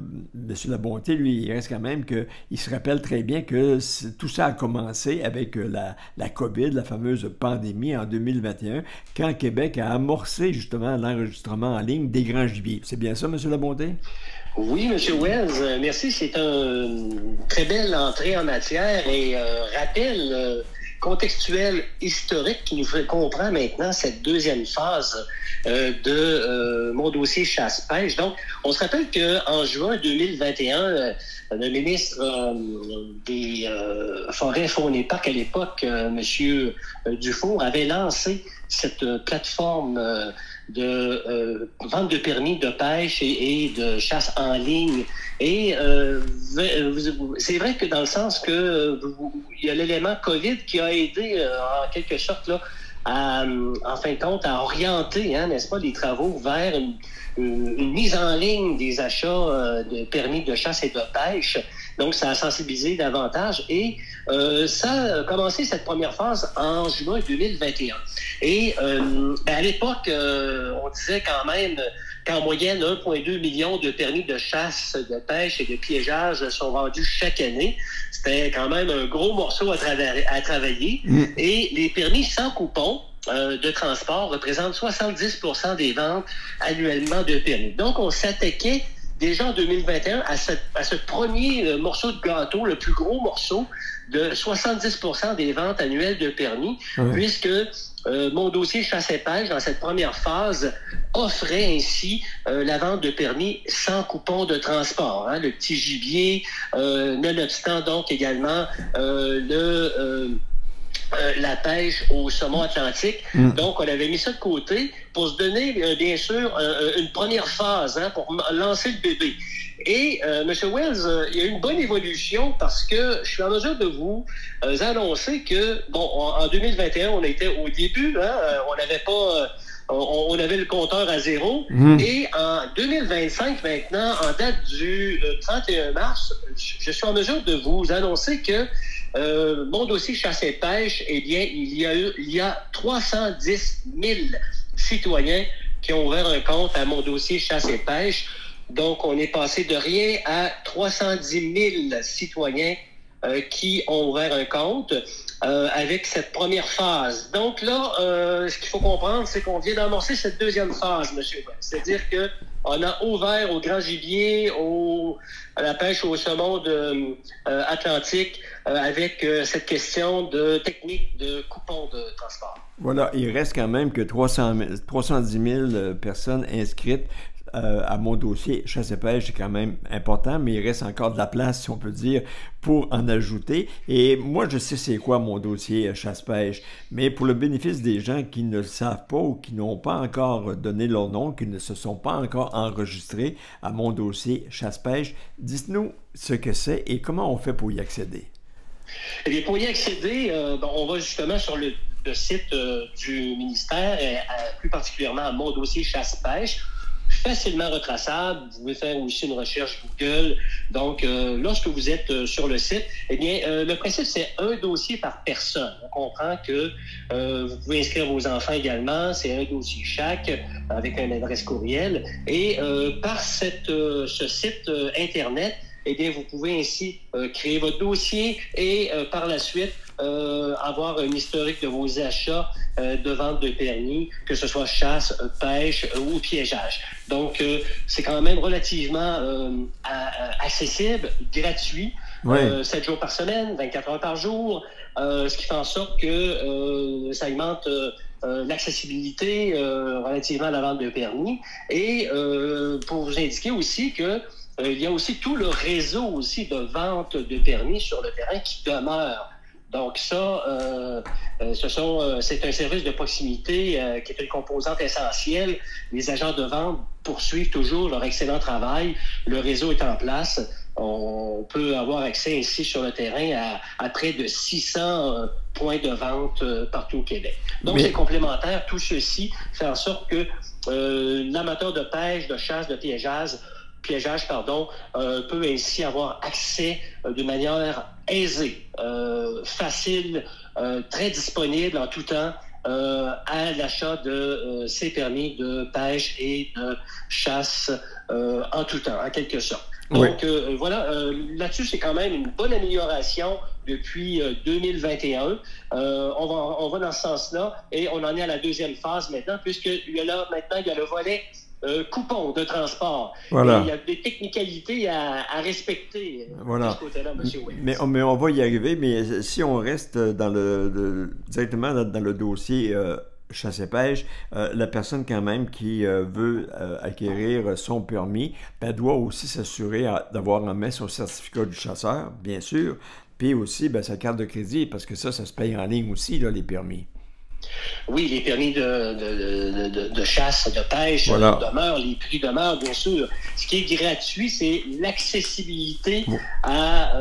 Speaker 4: Labonté, lui, il reste quand même qu'il se rappelle très bien que tout ça a commencé avec la COVID, la fameuse pandémie en 2021, quand Québec a amorcé justement l'enregistrement en ligne des grands gibiers. C'est bien ça, M. Labonté?
Speaker 6: Oui, M. Wells, merci. C'est une très belle entrée en matière et rappel contextuel historique qui nous fait comprendre maintenant cette deuxième phase de mon dossier chasse-pêche. Donc, on se rappelle qu'en juin 2021, le ministre des Forêts, Faune et Parcs à l'époque, M. Dufour, avait lancé cette plateforme de vente de permis de pêche et de chasse en ligne. Et c'est vrai que dans le sens que il y a l'élément COVID qui a aidé en quelque sorte là, en fin de compte à orienter, n'est-ce pas, les travaux vers une mise en ligne des achats de permis de chasse et de pêche. Donc, ça a sensibilisé davantage et ça a commencé cette première phase en juin 2021. Et à l'époque, on disait quand même qu'en moyenne, 1,2 million de permis de chasse, de pêche et de piégeage sont vendus chaque année. C'était quand même un gros morceau à travailler. Et les permis sans coupon de transport représentent 70% des ventes annuellement de permis. Donc, on s'attaquait déjà en 2021 à ce premier morceau de gâteau, le plus gros morceau de 70% des ventes annuelles de permis, puisque mon dossier chasse et pêche, dans cette première phase, offrait ainsi la vente de permis sans coupon de transport. Le petit gibier, nonobstant donc également la pêche au saumon atlantique. Donc, on avait mis ça de côté pour se donner, bien sûr, une première phase pour lancer le bébé. Et, M. Wells, il y a eu une bonne évolution parce que je suis en mesure de vous annoncer que, bon, en 2021, on était au début, on n'avait pas... On avait le compteur à zéro. Et en 2025, maintenant, en date du 31 mars, je suis en mesure de vous annoncer que mon dossier chasse et pêche, eh bien, il y a 310 000 citoyens qui ont ouvert un compte à mon dossier chasse et pêche. Donc, on est passé de rien à 310 000 citoyens qui ont ouvert un compte avec cette première phase. Donc là, ce qu'il faut comprendre, c'est qu'on vient d'amorcer cette deuxième phase, monsieur. C'est-à-dire qu'on a ouvert au grand gibier, à la pêche au saumon atlantique, avec cette question de technique de coupon de transport.
Speaker 4: Voilà, il reste quand même que 310 000 personnes inscrites à mon dossier chasse et pêche, c'est quand même important, mais il reste encore de la place, si on peut dire, pour en ajouter. Et moi, je sais c'est quoi mon dossier chasse-pêche, mais pour le bénéfice des gens qui ne le savent pas ou qui n'ont pas encore donné leur nom, qui ne se sont pas encore enregistrés à mon dossier chasse-pêche, dites-nous ce que c'est et comment on fait pour y accéder.
Speaker 6: Eh bien, pour y accéder, on va justement sur le site du ministère, plus particulièrement à mon dossier chasse-pêche, facilement retraçable. Vous pouvez faire aussi une recherche Google. Donc, lorsque vous êtes sur le site, eh bien, le principe, c'est un dossier par personne. On comprend que vous pouvez inscrire vos enfants également. C'est un dossier chaque avec une adresse courriel. Et par ce site Internet, eh bien, vous pouvez ainsi créer votre dossier et par la suite avoir un historique de vos achats de vente de permis, que ce soit chasse, pêche ou piégeage. Donc, c'est quand même relativement accessible, gratuit, 7 jours par semaine, 24 heures par jour, ce qui fait en sorte que ça augmente l'accessibilité relativement à la vente de permis. Et pour vous indiquer aussi que il y a aussi tout le réseau aussi de vente de permis sur le terrain qui demeure. Donc ça, c'est un service de proximité qui est une composante essentielle. Les agents de vente poursuivent toujours leur excellent travail. Le réseau est en place. On peut avoir accès ici sur le terrain à près de 600 points de vente partout au Québec. Donc c'est complémentaire. Tout ceci fait en sorte que l'amateur de pêche, de chasse, de piégeage, peut ainsi avoir accès de manière aisée, facile, très disponible en tout temps à l'achat de ces permis de pêche et de chasse en tout temps, en quelque sorte. Donc voilà, là-dessus, c'est quand même une bonne amélioration depuis 2021. On va dans ce sens-là et on en est à la deuxième phase maintenant, puisqu'il y a le volet coupon de transport.
Speaker 4: Voilà.
Speaker 6: Il y a des technicalités à respecter de ce côté-là, M. Wells.
Speaker 4: Mais on va y arriver, mais si on reste directement dans le dossier chasse et pêche, la personne quand même qui veut acquérir son permis, doit aussi s'assurer d'avoir en main son certificat du chasseur, bien sûr, puis aussi sa carte de crédit, parce que ça se paye en ligne aussi, là, les permis.
Speaker 6: Oui, les permis de chasse, de pêche demeurent, les prix demeurent, bien sûr. Ce qui est gratuit, c'est l'accessibilité à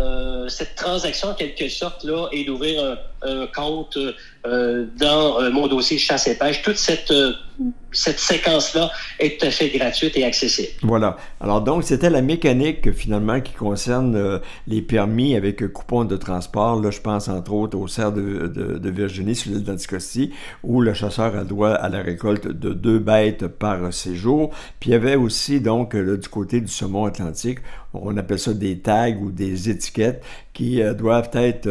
Speaker 6: cette transaction, en quelque sorte, là, et d'ouvrir un compte dans mon dossier chasse et pêche. Toute cette séquence-là est tout à fait gratuite et accessible.
Speaker 4: Voilà. Alors donc, c'était la mécanique finalement qui concerne les permis avec coupon de transport. Là, je pense entre autres au cerf de Virginie sur l'île d'Anticosti, où le chasseur a droit à la récolte de 2 bêtes par séjour. Puis il y avait aussi donc là, du côté du saumon atlantique, on appelle ça des tags ou des étiquettes qui doivent être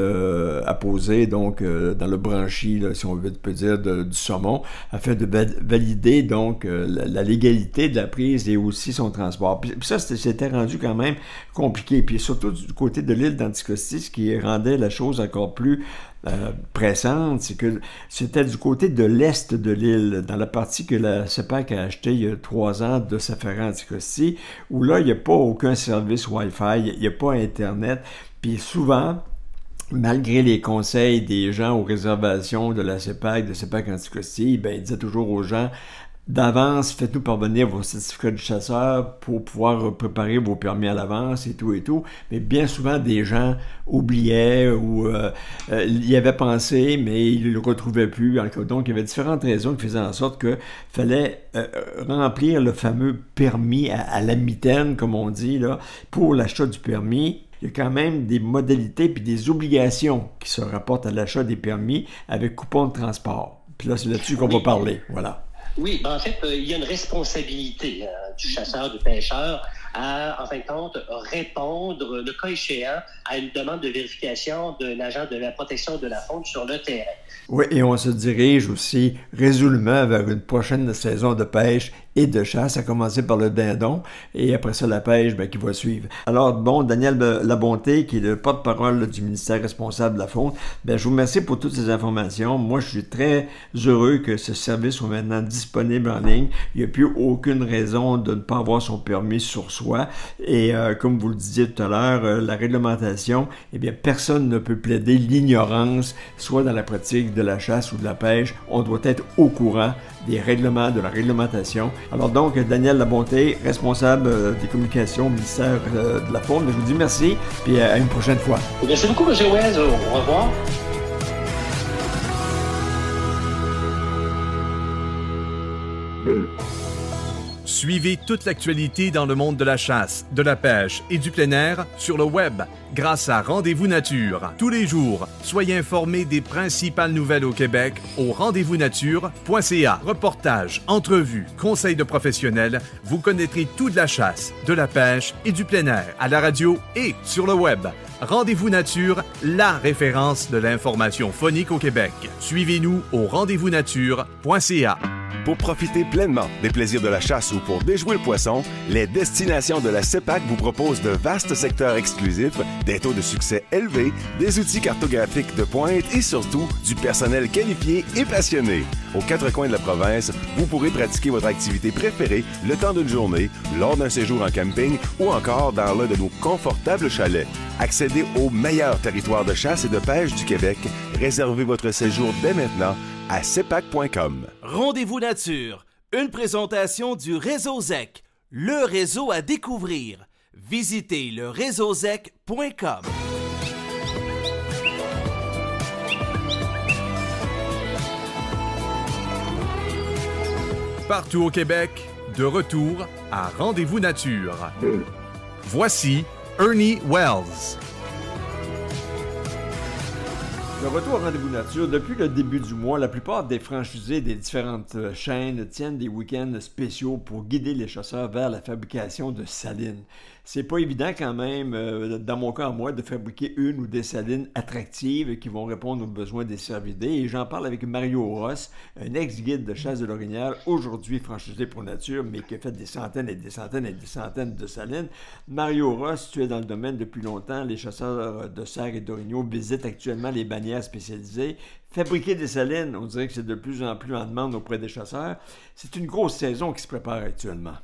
Speaker 4: apposées donc dans le branchis, là, si on peut dire, du saumon, afin de valider donc la légalité de la prise et aussi son transport. Puis ça, c'était rendu quand même compliqué. Puis surtout du côté de l'île d'Anticosti, ce qui rendait la chose encore plus pressante, c'est que c'était du côté de l'est de l'île, dans la partie que la CEPAC a achetée il y a 3 ans de Safari-Anticosti, où là, il n'y a pas aucun service Wi-Fi, il n'y a pas Internet, puis souvent, malgré les conseils des gens aux réservations de la CEPAC, de CEPAC-Anticosti, ben, ils disaient toujours aux gens, d'avance, faites-nous parvenir vos certificats du chasseur pour pouvoir préparer vos permis à l'avance et tout et tout. Mais bien souvent, des gens oubliaient ou y avaient pensé, mais ils ne le retrouvaient plus. Donc, il y avait différentes raisons qui faisaient en sorte qu'il fallait remplir le fameux permis à la mitaine, comme on dit, là, pour l'achat du permis. Il y a quand même des modalités puis des obligations qui se rapportent à l'achat des permis avec coupon de transport. Puis là, c'est là-dessus qu'on va parler. Voilà.
Speaker 6: Oui, en fait, il y a une responsabilité du chasseur, du pêcheur, à, en fin de compte, répondre, le cas échéant, à une demande de vérification d'un agent de la protection de la faune sur le terrain.
Speaker 4: Oui, et on se dirige aussi résolument vers une prochaine saison de pêche et de chasse, à commencer par le dindon, et après ça, la pêche qui va suivre. Alors, bon, Daniel Labonté, qui est le porte-parole du ministère responsable de la faune, je vous remercie pour toutes ces informations. Moi, je suis très heureux que ce service soit maintenant disponible en ligne. Il n'y a plus aucune raison de ne pas avoir son permis sur soi. Et comme vous le disiez tout à l'heure, la réglementation, personne ne peut plaider l'ignorance, soit dans la pratique de la chasse ou de la pêche. On doit être au courant des règlements, de la réglementation. Alors donc, Daniel Labonté, responsable des communications au ministère de la Faune, je vous dis merci, puis à une prochaine fois.
Speaker 6: Merci beaucoup, M. Wes. Au revoir.
Speaker 3: Suivez toute l'actualité dans le monde de la chasse, de la pêche et du plein air sur le web grâce à Rendez-vous Nature. Tous les jours, soyez informés des principales nouvelles au Québec au rendez-vous-nature.ca. Reportages, entrevues, conseils de professionnels, vous connaîtrez tout de la chasse, de la pêche et du plein air à la radio et sur le web. Rendez-vous Nature, la référence de l'information phonique au Québec. Suivez-nous au rendez-vous-nature.ca.
Speaker 8: Pour profiter pleinement des plaisirs de la chasse ou pour déjouer le poisson, les destinations de la CEPAC vous proposent de vastes secteurs exclusifs, des taux de succès élevés, des outils cartographiques de pointe et surtout du personnel qualifié et passionné. Aux 4 coins de la province, vous pourrez pratiquer votre activité préférée le temps d'une journée, lors d'un séjour en camping ou encore dans l'un de nos confortables chalets. Accédez au meilleur territoire de chasse et de pêche du Québec. Réservez votre séjour dès maintenant à cepac.com.
Speaker 1: Rendez-vous Nature, une présentation du Réseau ZEC, le réseau à découvrir. Visitez le réseauzec.com.
Speaker 3: Partout au Québec, de retour à Rendez-vous Nature. Voici Ernie Wells.
Speaker 4: Le retour à Rendez-vous Nature, depuis le début du mois, la plupart des franchisés des différentes chaînes tiennent des week-ends spéciaux pour guider les chasseurs vers la fabrication de salines. C'est pas évident quand même, dans mon cas à moi, de fabriquer une ou des salines attractives qui vont répondre aux besoins des cervidés. Et j'en parle avec Mario Ross, un ex-guide de chasse de l'Orignal, aujourd'hui franchisé pour nature, mais qui a fait des centaines et des centaines et des centaines de salines. Mario Ross, tu es dans le domaine depuis longtemps. Les chasseurs de cerfs et d'orignaux visitent actuellement les bannières spécialisées. Fabriquer des salines, on dirait que c'est de plus en plus en demande auprès des chasseurs. C'est une grosse saison qui se prépare actuellement.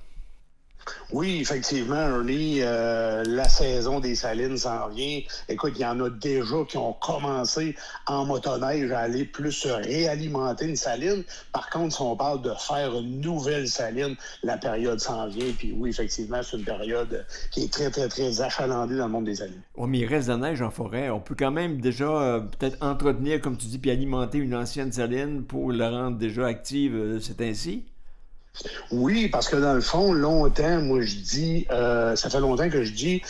Speaker 7: Oui, effectivement, Ernie, la saison des salines s'en vient. Écoute, il y en a déjà qui ont commencé en motoneige à aller plus se réalimenter une saline. Par contre, si on parle de faire une nouvelle saline, la période s'en vient. Puis oui, effectivement, c'est une période qui est très, très, très achalandée dans le monde des salines.
Speaker 4: Oui, mais il reste de la neige en forêt. On peut quand même déjà peut-être entretenir, comme tu dis, puis alimenter une ancienne saline pour la rendre déjà active, c'est ainsi?
Speaker 7: Oui, parce que dans le fond, longtemps, moi je dis, ça fait longtemps que je dis,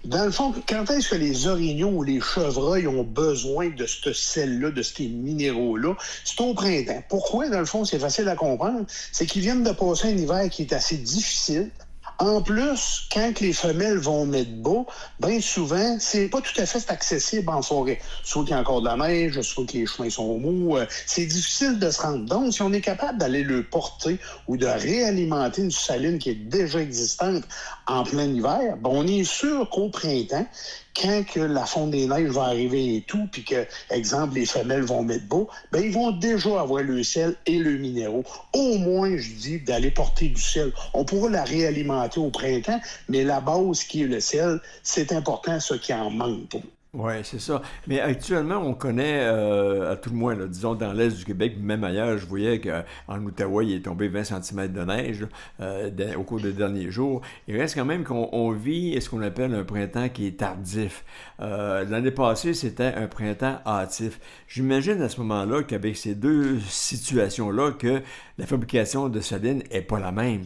Speaker 7: dans le fond, quand est-ce que les orignaux ou les chevreuils ont besoin de ce sel-là, de ces minéraux-là? C'est au printemps. Pourquoi? Dans le fond, c'est facile à comprendre. C'est qu'ils viennent de passer un hiver qui est assez difficile. En plus, quand les femelles vont mettre bas, bien souvent, c'est pas tout à fait accessible en forêt. Soit qu'il y a encore de la neige, soit que les chemins sont mous. C'est difficile de se rendre. Donc, si on est capable d'aller le porter ou de réalimenter une saline qui est déjà existante en plein hiver, ben on est sûr qu'au printemps, quand que la fonte des neiges va arriver et tout, puis que, exemple, les femelles vont mettre bas, ben ils vont déjà avoir le sel et le minéraux. Au moins, je dis, d'aller porter du sel. On pourra la réalimenter au printemps, mais la base qui est le sel, c'est important, ce qui en manque.
Speaker 4: Oui, c'est ça. Mais actuellement, on connaît, à tout le moins, là, disons, dans l'est du Québec, même ailleurs, je voyais qu'en Outaouais, il est tombé 20 cm de neige au cours des derniers jours. Il reste quand même qu'on vit ce qu'on appelle un printemps qui est tardif. L'année passée, c'était un printemps hâtif. J'imagine à ce moment-là qu'avec ces deux situations-là, que la fabrication de saline n'est pas la même.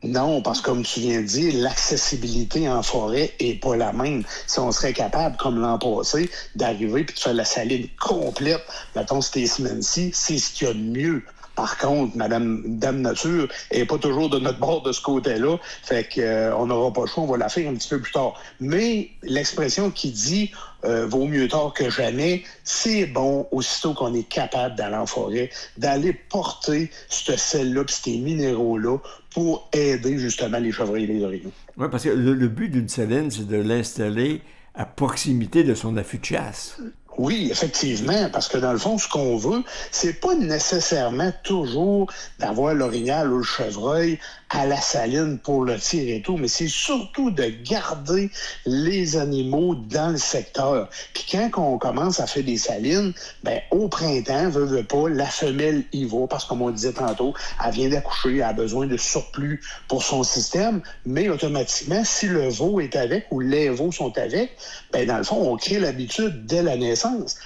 Speaker 7: Non, parce que comme tu viens de dire, l'accessibilité en forêt est pas la même. Si on serait capable, comme l'an passé, d'arriver puis de faire la saline complète, mettons, ces semaines-ci, c'est ce qu'il y a de mieux. Par contre, Dame Nature est pas toujours de notre bord de ce côté-là. Fait qu'on n'aura pas le choix, on va la faire un petit peu plus tard. Mais l'expression qui dit vaut mieux tard que jamais, c'est bon, aussitôt qu'on est capable d'aller en forêt, d'aller porter ce sel-là puis ces minéraux-là pour aider justement les chevreuils et les orignaux.
Speaker 4: Oui, parce que le but d'une saline, c'est de l'installer à proximité de son affût de chasse.
Speaker 7: Oui, effectivement, parce que dans le fond, ce qu'on veut, c'est pas nécessairement toujours d'avoir l'orignal ou le chevreuil à la saline pour le tir et tout, mais c'est surtout de garder les animaux dans le secteur. Puis quand on commence à faire des salines, ben au printemps, veut pas, la femelle y va, parce que comme on disait tantôt, elle vient d'accoucher, elle a besoin de surplus pour son système, mais automatiquement, si le veau est avec ou les veaux sont avec, ben dans le fond, on crée l'habitude dès la naissance.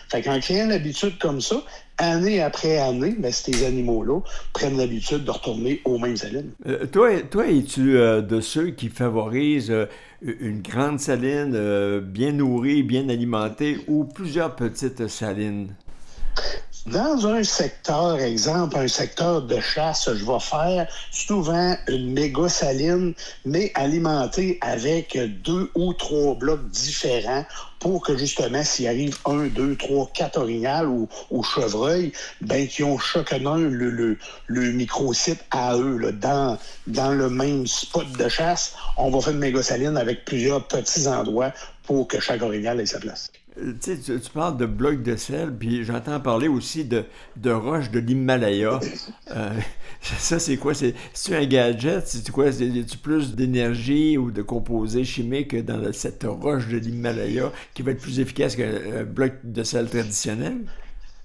Speaker 7: Fait qu'en créant l'habitude comme ça, année après année, ben, ces animaux-là prennent l'habitude de retourner aux mêmes salines.
Speaker 4: Toi, es-tu de ceux qui favorisent une grande saline bien nourrie, bien alimentée ou plusieurs petites salines?
Speaker 7: Dans un secteur, exemple, un secteur de chasse, je vais faire souvent une méga saline, mais alimentée avec 2 ou 3 blocs différents pour que justement, s'il arrive 1, 2, 3, 4 orignales ou chevreuils, ben qui ont chacun le micro-site à eux, là, dans le même spot de chasse, on va faire une méga saline avec plusieurs petits endroits pour que chaque orignal ait sa place.
Speaker 4: Tu sais, tu parles de blocs de sel, puis j'entends parler aussi de roches de l'Himalaya. Ça, c'est quoi? C'est-tu un gadget? C'est quoi? C'est-tu plus d'énergie ou de composés chimiques dans cette roche de l'Himalaya qui va être plus efficace qu'un bloc de sel traditionnel?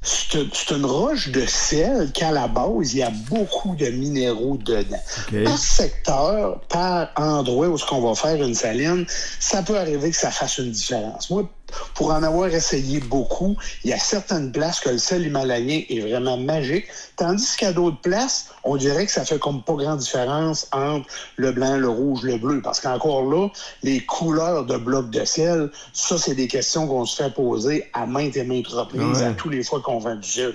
Speaker 7: C'est une roche de sel qu'à la base, il y a beaucoup de minéraux dedans. Okay. Par secteur, par endroit où est-ce qu'on va faire une saline, ça peut arriver que ça fasse une différence. Moi, pour en avoir essayé beaucoup, il y a certaines places que le sel himalayen est vraiment magique, tandis qu'à d'autres places, on dirait que ça fait comme pas grande différence entre le blanc, le rouge, le bleu. Parce qu'encore là, les couleurs de blocs de sel, ça, c'est des questions qu'on se fait poser à maintes et maintes reprises, à tous les fois qu'on vend du sel.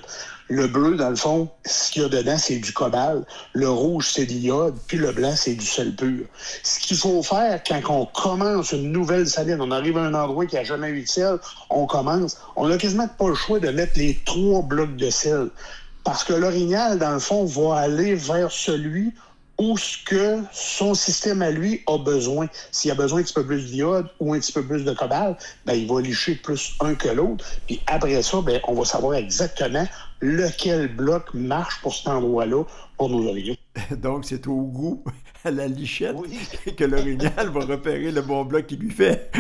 Speaker 7: Le bleu, dans le fond, ce qu'il y a dedans, c'est du cobalt. Le rouge, c'est de l'iode. Puis le blanc, c'est du sel pur. Ce qu'il faut faire quand on commence une nouvelle saline, on arrive à un endroit qui n'a jamais eu de sel, on commence, on n'a quasiment pas le choix de mettre les 3 blocs de sel. Parce que l'orignal, dans le fond, va aller vers celui où ce que son système à lui a besoin. S'il a besoin un petit peu plus d'iode ou un petit peu plus de cobalt, ben, il va licher plus un que l'autre. Puis après ça, ben, on va savoir exactement lequel bloc marche pour cet endroit-là pour nos orignaux.
Speaker 4: Donc, c'est au goût, à la lichette,
Speaker 7: Oui.
Speaker 4: que l'orignal va repérer le bon bloc qu'il lui fait.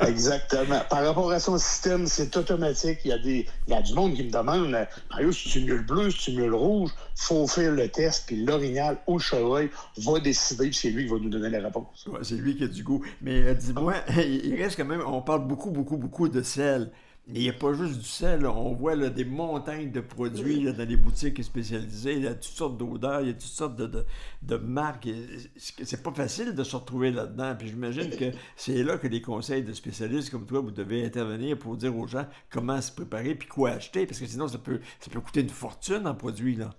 Speaker 7: Exactement. Par rapport à son système, c'est automatique. Il y a du monde qui me demande, Mario, si tu mieux le bleu, si tu mieux le rouge, faut faire le test, puis l'orignal ou le chevreuil va décider, puis c'est lui qui va nous donner la réponse.
Speaker 4: Ouais, c'est lui qui a du goût. Mais dis-moi, il reste quand même, on parle beaucoup de sel. Mais il n'y a pas juste du sel, là. On voit là, des montagnes de produits là, dans les boutiques spécialisées. Il y a toutes sortes d'odeurs, il y a toutes sortes de marques. C'est pas facile de se retrouver là-dedans. Puis j'imagine que c'est là que les conseils de spécialistes comme toi, vous devez intervenir pour dire aux gens comment se préparer puis quoi acheter. Parce que sinon, ça peut coûter une fortune en produits, là.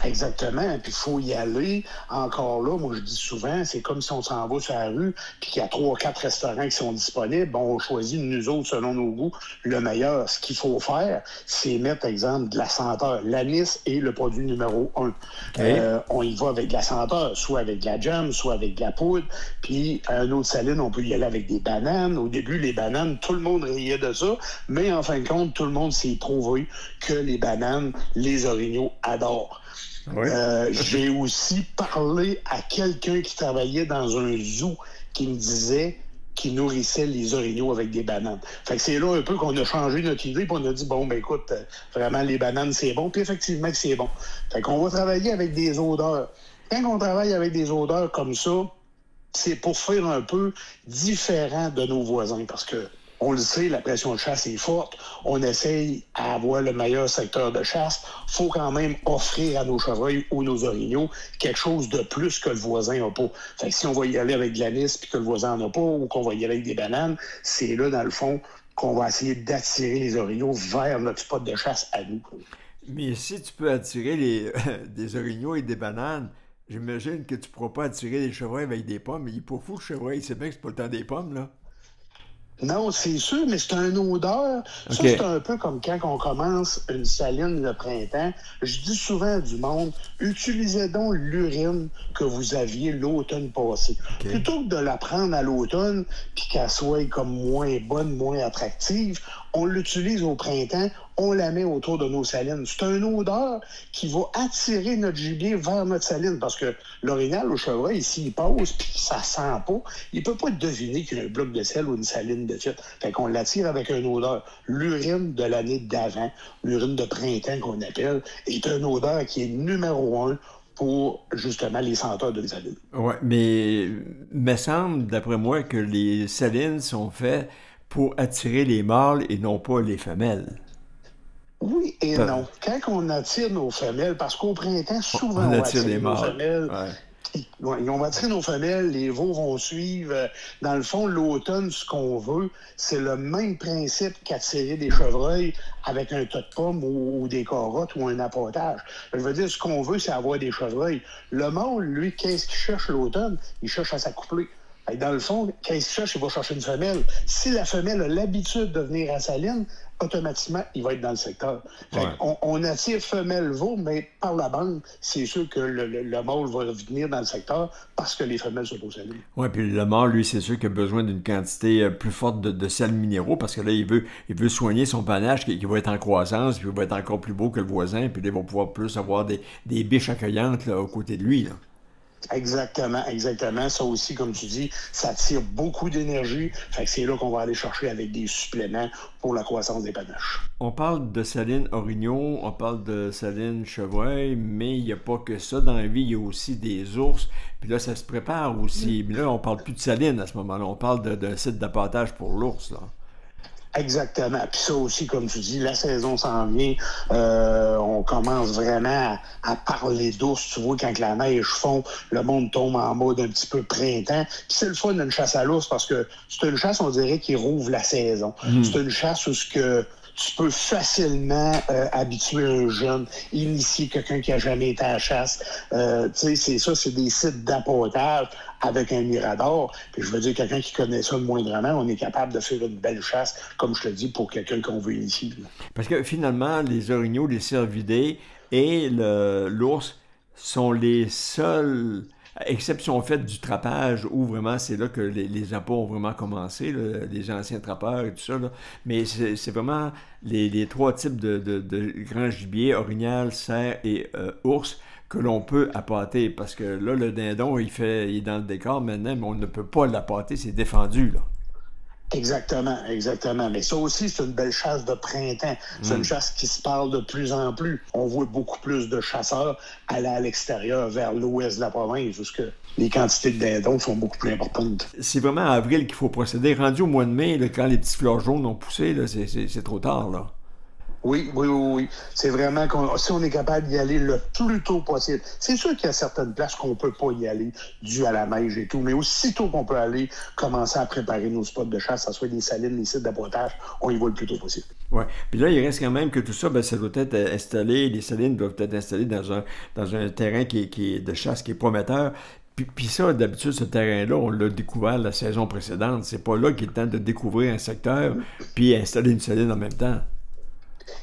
Speaker 7: Exactement. Puis il faut y aller. Encore là, moi je dis souvent, c'est comme si on s'en va sur la rue, puis qu'il y a 3 ou 4 restaurants qui sont disponibles. Bon, on choisit nous autres, selon nos goûts, le meilleur. Ce qu'il faut faire, c'est mettre, exemple, de la senteur. L'anis est le produit numéro 1. Okay. On y va avec de la senteur, soit avec de la jam, soit avec de la poudre. Puis à un autre saline, on peut y aller avec des bananes. Au début, les bananes, tout le monde riait de ça, mais en fin de compte, tout le monde s'est trouvé que les bananes, les orignaux adorent. Oui. J'ai aussi parlé à quelqu'un qui travaillait dans un zoo qui me disait qu'il nourrissait les orignaux avec des bananes. Fait que c'est là un peu qu'on a changé notre idée, puis on a dit, bon, ben écoute, vraiment, les bananes, c'est bon, puis effectivement, c'est bon. Fait qu'on va travailler avec des odeurs. Quand on travaille avec des odeurs comme ça, c'est pour faire un peu différent de nos voisins, parce que on le sait, la pression de chasse est forte. On essaye à avoir le meilleur secteur de chasse. Il faut quand même offrir à nos chevreuils ou nos orignaux quelque chose de plus que le voisin n'a pas. Fait que si on va y aller avec de l'anis puis que le voisin n'en a pas, ou qu'on va y aller avec des bananes, c'est là, dans le fond, qu'on va essayer d'attirer les orignaux vers notre spot de chasse à nous.
Speaker 4: Mais si tu peux attirer des orignaux et des bananes, j'imagine que tu ne pourras pas attirer les chevreuils avec des pommes. Il est pas fou, le chevreuil. C'est bien que c'est pas le temps des pommes, là.
Speaker 7: Non, c'est sûr, mais c'est une odeur. Ça, okay. C'est un peu comme quand on commence une saline le printemps. Je dis souvent à du monde, utilisez donc l'urine que vous aviez l'automne passé. Okay. Plutôt que de la prendre à l'automne puis qu'elle soit comme moins bonne, moins attractive, on l'utilise au printemps, on la met autour de nos salines. C'est une odeur qui va attirer notre gibier vers notre saline parce que l'orignal, le chevreuil, s'il passe puis ça sent pas, il peut pas deviner qu'il y a un bloc de sel ou une saline de suite. Fait qu'on l'attire avec une odeur. L'urine de l'année d'avant, l'urine de printemps qu'on appelle, est une odeur qui est numéro 1 pour, justement, les senteurs de salines.
Speaker 4: Oui, mais il me semble, d'après moi, que les salines sont faites pour attirer les mâles et non pas les femelles.
Speaker 7: Oui et non. Quand on attire nos femelles, parce qu'au printemps, souvent, on attire les mâles. Femelles. Ouais. On va attirer nos femelles, les veaux vont suivre. Dans le fond, l'automne, ce qu'on veut, c'est le même principe qu'attirer des chevreuils avec un tas de pommes ou des carottes ou un appotage. Je veux dire, ce qu'on veut, c'est avoir des chevreuils. Le mâle, lui, qu'est-ce qu'il cherche l'automne? Il cherche à s'accoupler. Dans le fond, quand il se cherche, il va chercher une femelle. Si la femelle a l'habitude de venir à saline, automatiquement, il va être dans le secteur. Fait on attire femelle-veau, mais par la bande, c'est sûr que le mâle va venir dans le secteur parce que les femelles sont au saline. Oui,
Speaker 4: puis le mâle, lui, c'est sûr qu'il a besoin d'une quantité plus forte de sels minéraux parce que là, il veut soigner son panache qui va être en croissance, puis il va être encore plus beau que le voisin, puis là, il va pouvoir plus avoir des biches accueillantes là, aux côtés de lui, là.
Speaker 7: Exactement, exactement. Ça aussi, comme tu dis, ça tire beaucoup d'énergie. Fait que c'est là qu'on va aller chercher avec des suppléments pour la croissance des panaches.
Speaker 4: On parle de saline orignaux, on parle de saline chevreuil, mais il n'y a pas que ça dans la vie, il y a aussi des ours. Puis là, ça se prépare aussi. Mais là, on parle plus de saline à ce moment-là, on parle d'un site d'appâtage pour l'ours, là.
Speaker 7: Exactement. Puis ça aussi, comme tu dis, la saison s'en vient. On commence vraiment à parler d'ours. Tu vois, quand la neige fond, le monde tombe en mode un petit peu printemps. Puis c'est le fun d'une chasse à l'ours parce que c'est une chasse, on dirait, qui rouvre la saison. C'est une chasse où tu peux facilement habituer un jeune, initier quelqu'un qui n'a jamais été à la chasse. Tu sais, c'est des sites d'appâtage avec un mirador. Puis je veux dire, quelqu'un qui connaît ça moindrement, on est capable de faire une belle chasse, comme je te dis, pour quelqu'un qu'on veut initier.
Speaker 4: Parce que finalement, les orignaux, les cervidés et l'ours sont les seuls, exception faite du trappage, où vraiment c'est là que les appâts ont vraiment commencé, là, les anciens trappeurs et tout ça. Là. Mais c'est vraiment les 3 types de grands gibiers, orignal, cerf et ours, que l'on peut appâter. Parce que là, le dindon, il est dans le décor maintenant, mais on ne peut pas l'appâter, c'est défendu, là.
Speaker 7: Exactement. Mais ça aussi, c'est une belle chasse de printemps. C'est une chasse qui se parle de plus en plus. On voit beaucoup plus de chasseurs aller à l'extérieur, vers l'ouest de la province, où les quantités de dindons sont beaucoup plus importantes.
Speaker 4: C'est vraiment en avril qu'il faut procéder. Rendu au mois de mai, là, quand les petites fleurs jaunes ont poussé, là, c'est trop tard, là.
Speaker 7: Oui. C'est vraiment si on est capable d'y aller le plus tôt possible. C'est sûr qu'il y a certaines places qu'on peut pas y aller dû à la neige et tout, mais aussitôt qu'on peut aller commencer à préparer nos spots de chasse, que ce soit des salines, des sites d'appointage, on y va le plus tôt possible.
Speaker 4: Oui. Puis là, il reste quand même que tout ça, ça doit être installé, les salines doivent être installées dans un terrain qui est de chasse qui est prometteur. Puis ça, d'habitude, ce terrain-là, on l'a découvert la saison précédente. C'est pas là qu'il est temps de découvrir un secteur puis installer une saline en même temps.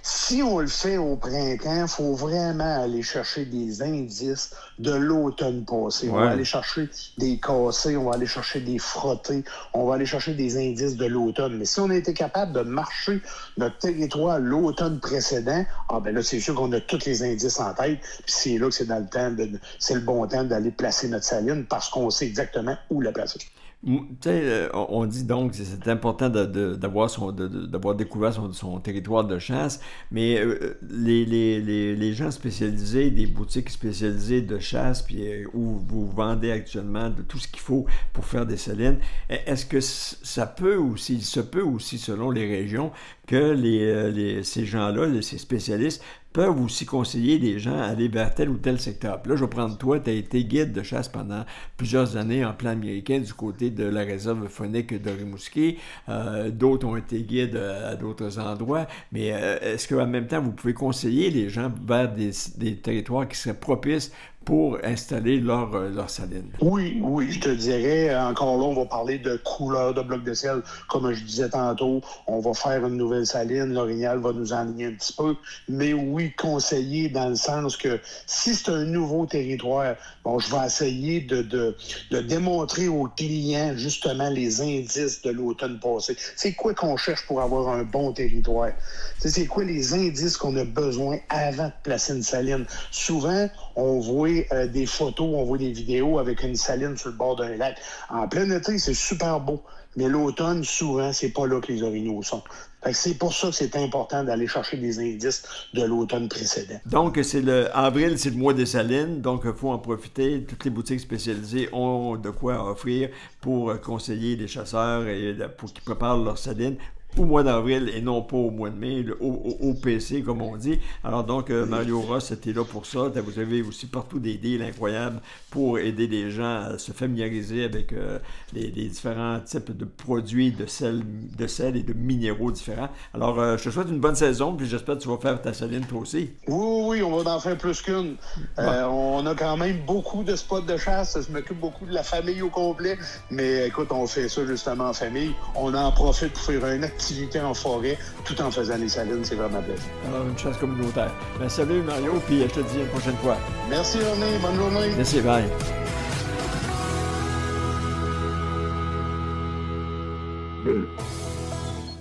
Speaker 7: Si on le fait au printemps, il faut vraiment aller chercher des indices de l'automne passé. On va aller chercher des cassés, on va aller chercher des frottés, on va aller chercher des indices de l'automne. Mais si on a été capable de marcher notre territoire l'automne précédent, là, c'est sûr qu'on a tous les indices en tête. Puis c'est là que c'est le bon temps d'aller placer notre saline parce qu'on sait exactement où la placer.
Speaker 4: Tu sais, on dit donc que c'est important d'avoir découvert son territoire de chasse, mais les gens spécialisés, des boutiques spécialisées de chasse, puis où vous vendez actuellement de tout ce qu'il faut pour faire des salines, est-ce que ça peut aussi, il se peut aussi, selon les régions, que ces gens-là, ces spécialistes, peuvent aussi conseiller les gens à aller vers tel ou tel secteur. Puis là, je vais prendre toi, tu as été guide de chasse pendant plusieurs années en plan américain du côté de la réserve faunique de Rimouski. D'autres ont été guides à d'autres endroits. Mais est-ce qu'en même temps, vous pouvez conseiller les gens vers des territoires qui seraient propices pour installer leur saline?
Speaker 7: Oui, je te dirais, encore là, on va parler de couleur de bloc de sel. Comme je disais tantôt, on va faire une nouvelle saline, l'Orignal va nous enligner un petit peu, mais oui, conseiller dans le sens que si c'est un nouveau territoire, je vais essayer de démontrer aux clients justement les indices de l'automne passé. C'est quoi qu'on cherche pour avoir un bon territoire? C'est quoi les indices qu'on a besoin avant de placer une saline? Souvent, on voit des photos, on voit des vidéos avec une saline sur le bord d'un lac. En plein été, c'est super beau. Mais l'automne, souvent, c'est pas là que les orignaux sont. Fait que c'est pour ça que c'est important d'aller chercher des indices de l'automne précédent.
Speaker 4: Donc, avril, c'est le mois des salines. Donc, il faut en profiter. Toutes les boutiques spécialisées ont de quoi offrir pour conseiller les chasseurs et pour qu'ils préparent leurs salines au mois d'avril et non pas au mois de mai, au PC, comme on dit. Alors donc, Mario Ross était là pour ça. Vous avez aussi partout des deals incroyables pour aider les gens à se familiariser avec les différents types de produits de sel et de minéraux différents. Alors, je te souhaite une bonne saison, puis j'espère que tu vas faire ta saline toi aussi.
Speaker 7: Oui, on va en faire plus qu'une. On a quand même beaucoup de spots de chasse. Je m'occupe beaucoup de la famille au complet. Mais écoute, on fait ça justement en famille. On en profite pour faire une activité en forêt, tout en faisant les salines, c'est vraiment plaisant.
Speaker 4: Alors, une chasse communautaire. Salut Mario, puis je te dis à une prochaine fois.
Speaker 7: Merci René, bonne journée.
Speaker 4: Merci, bye.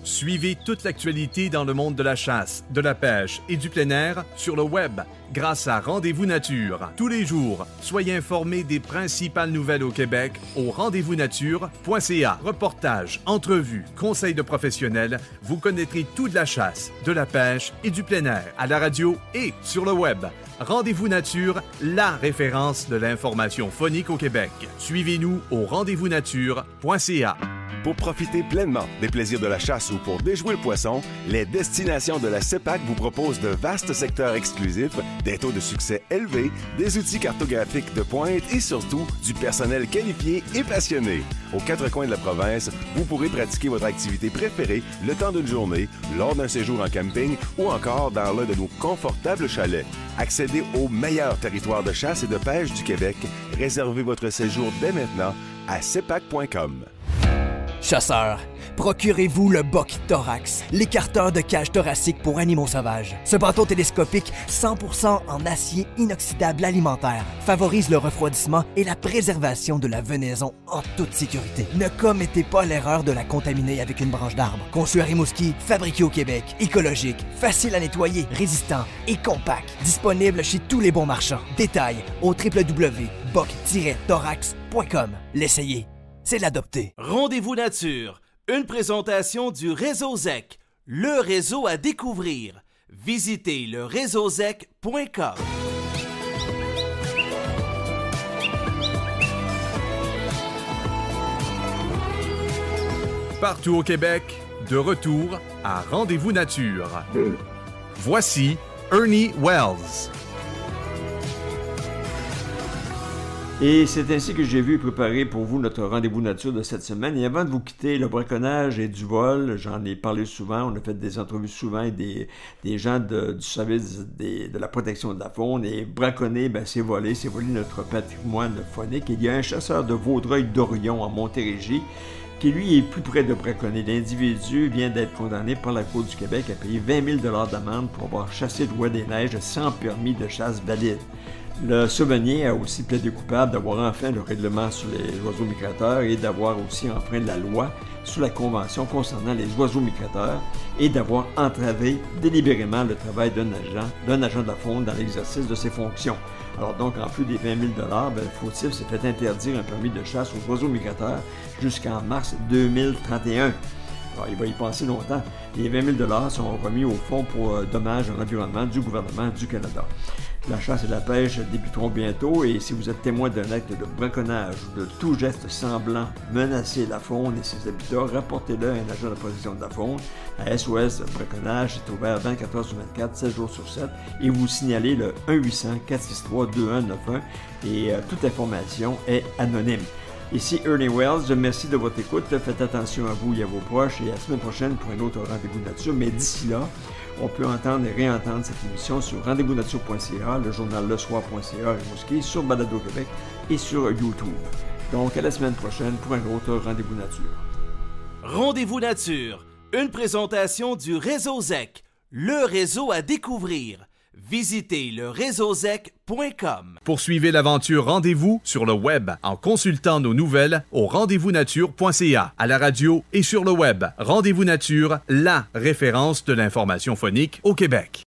Speaker 3: Suivez toute l'actualité dans le monde de la chasse, de la pêche et du plein air sur le web grâce à Rendez-vous Nature. Tous les jours, soyez informés des principales nouvelles au Québec au rendez-vous-nature.ca. Reportages, entrevues, conseils de professionnels, vous connaîtrez tout de la chasse, de la pêche et du plein air à la radio et sur le web. Rendez-vous Nature, la référence de l'information faunique au Québec. Suivez-nous au rendez-vous-nature.ca.
Speaker 8: Pour profiter pleinement des plaisirs de la chasse ou pour déjouer le poisson, les destinations de la CEPAC vous proposent de vastes secteurs exclusifs, des taux de succès élevés, des outils cartographiques de pointe et surtout du personnel qualifié et passionné. Aux quatre coins de la province, vous pourrez pratiquer votre activité préférée le temps d'une journée, lors d'un séjour en camping ou encore dans l'un de nos confortables chalets. Accédez au meilleur territoire de chasse et de pêche du Québec. Réservez votre séjour dès maintenant à cepac.com.
Speaker 2: Chasseurs, procurez-vous le Buck Thorax, l'écarteur de cage thoracique pour animaux sauvages. Ce bâton télescopique 100% en acier inoxydable alimentaire favorise le refroidissement et la préservation de la venaison en toute sécurité. Ne commettez pas l'erreur de la contaminer avec une branche d'arbre. Conçu à Rimouski, fabriqué au Québec, écologique, facile à nettoyer, résistant et compact. Disponible chez tous les bons marchands. Détails au www.buck-thorax.com. L'essayer, c'est l'adopter.
Speaker 1: Rendez-vous nature, une présentation du Réseau ZEC, le réseau à découvrir. Visitez leréseauzec.com.
Speaker 3: Partout au Québec, de retour à Rendez-vous Nature. Voici Ernie Wells.
Speaker 4: Et c'est ainsi que j'ai vu préparer pour vous notre rendez-vous nature de cette semaine. Et avant de vous quitter, le braconnage et du vol, j'en ai parlé souvent, on a fait des entrevues souvent avec des gens du service de la protection de la faune. Et braconner, c'est voler notre patrimoine phonique. Et il y a un chasseur de Vaudreuil d'Orion en Montérégie qui, lui, est plus près de braconner. L'individu vient d'être condamné par la Cour du Québec à payer 20 000 d'amende pour avoir chassé le roi des neiges sans permis de chasse valide. Le souvenir a aussi plaidé coupable d'avoir enfreint le règlement sur les oiseaux migrateurs et d'avoir aussi enfreint la loi sur la Convention concernant les oiseaux migrateurs et d'avoir entravé délibérément le travail d'un agent de la faune dans l'exercice de ses fonctions. Alors donc, en plus des 20 000 le fautif s'est fait interdire un permis de chasse aux oiseaux migrateurs jusqu'en mars 2031. Alors, il va y penser longtemps. Les 20 000 sont remis au Fonds pour dommages à l'environnement du gouvernement du Canada. La chasse et la pêche débuteront bientôt et si vous êtes témoin d'un acte de braconnage ou de tout geste semblant menacer la faune et ses habitats, rapportez-le à un agent de protection de la faune. À SOS Braconnage est ouvert 24 heures sur 24, 7 jours sur 7 et vous signalez le 1-800-463-2191 et toute information est anonyme. Ici Ernie Wells, merci de votre écoute, faites attention à vous et à vos proches et à la semaine prochaine pour un autre rendez-vous nature, mais d'ici là, on peut entendre et réentendre cette émission sur rendez-vous-nature.ca, le journal lesoir.ca Rimouski, sur Balado Québec et sur YouTube. Donc à la semaine prochaine pour un autre rendez-vous nature.
Speaker 1: Rendez-vous nature, une présentation du Réseau ZEC, le réseau à découvrir. Visitez leréseauzec.com.
Speaker 3: Poursuivez l'aventure Rendez-vous sur le web en consultant nos nouvelles au rendez-vous-nature.ca, à la radio et sur le web. Rendez-vous Nature, la référence de l'information phonique au Québec.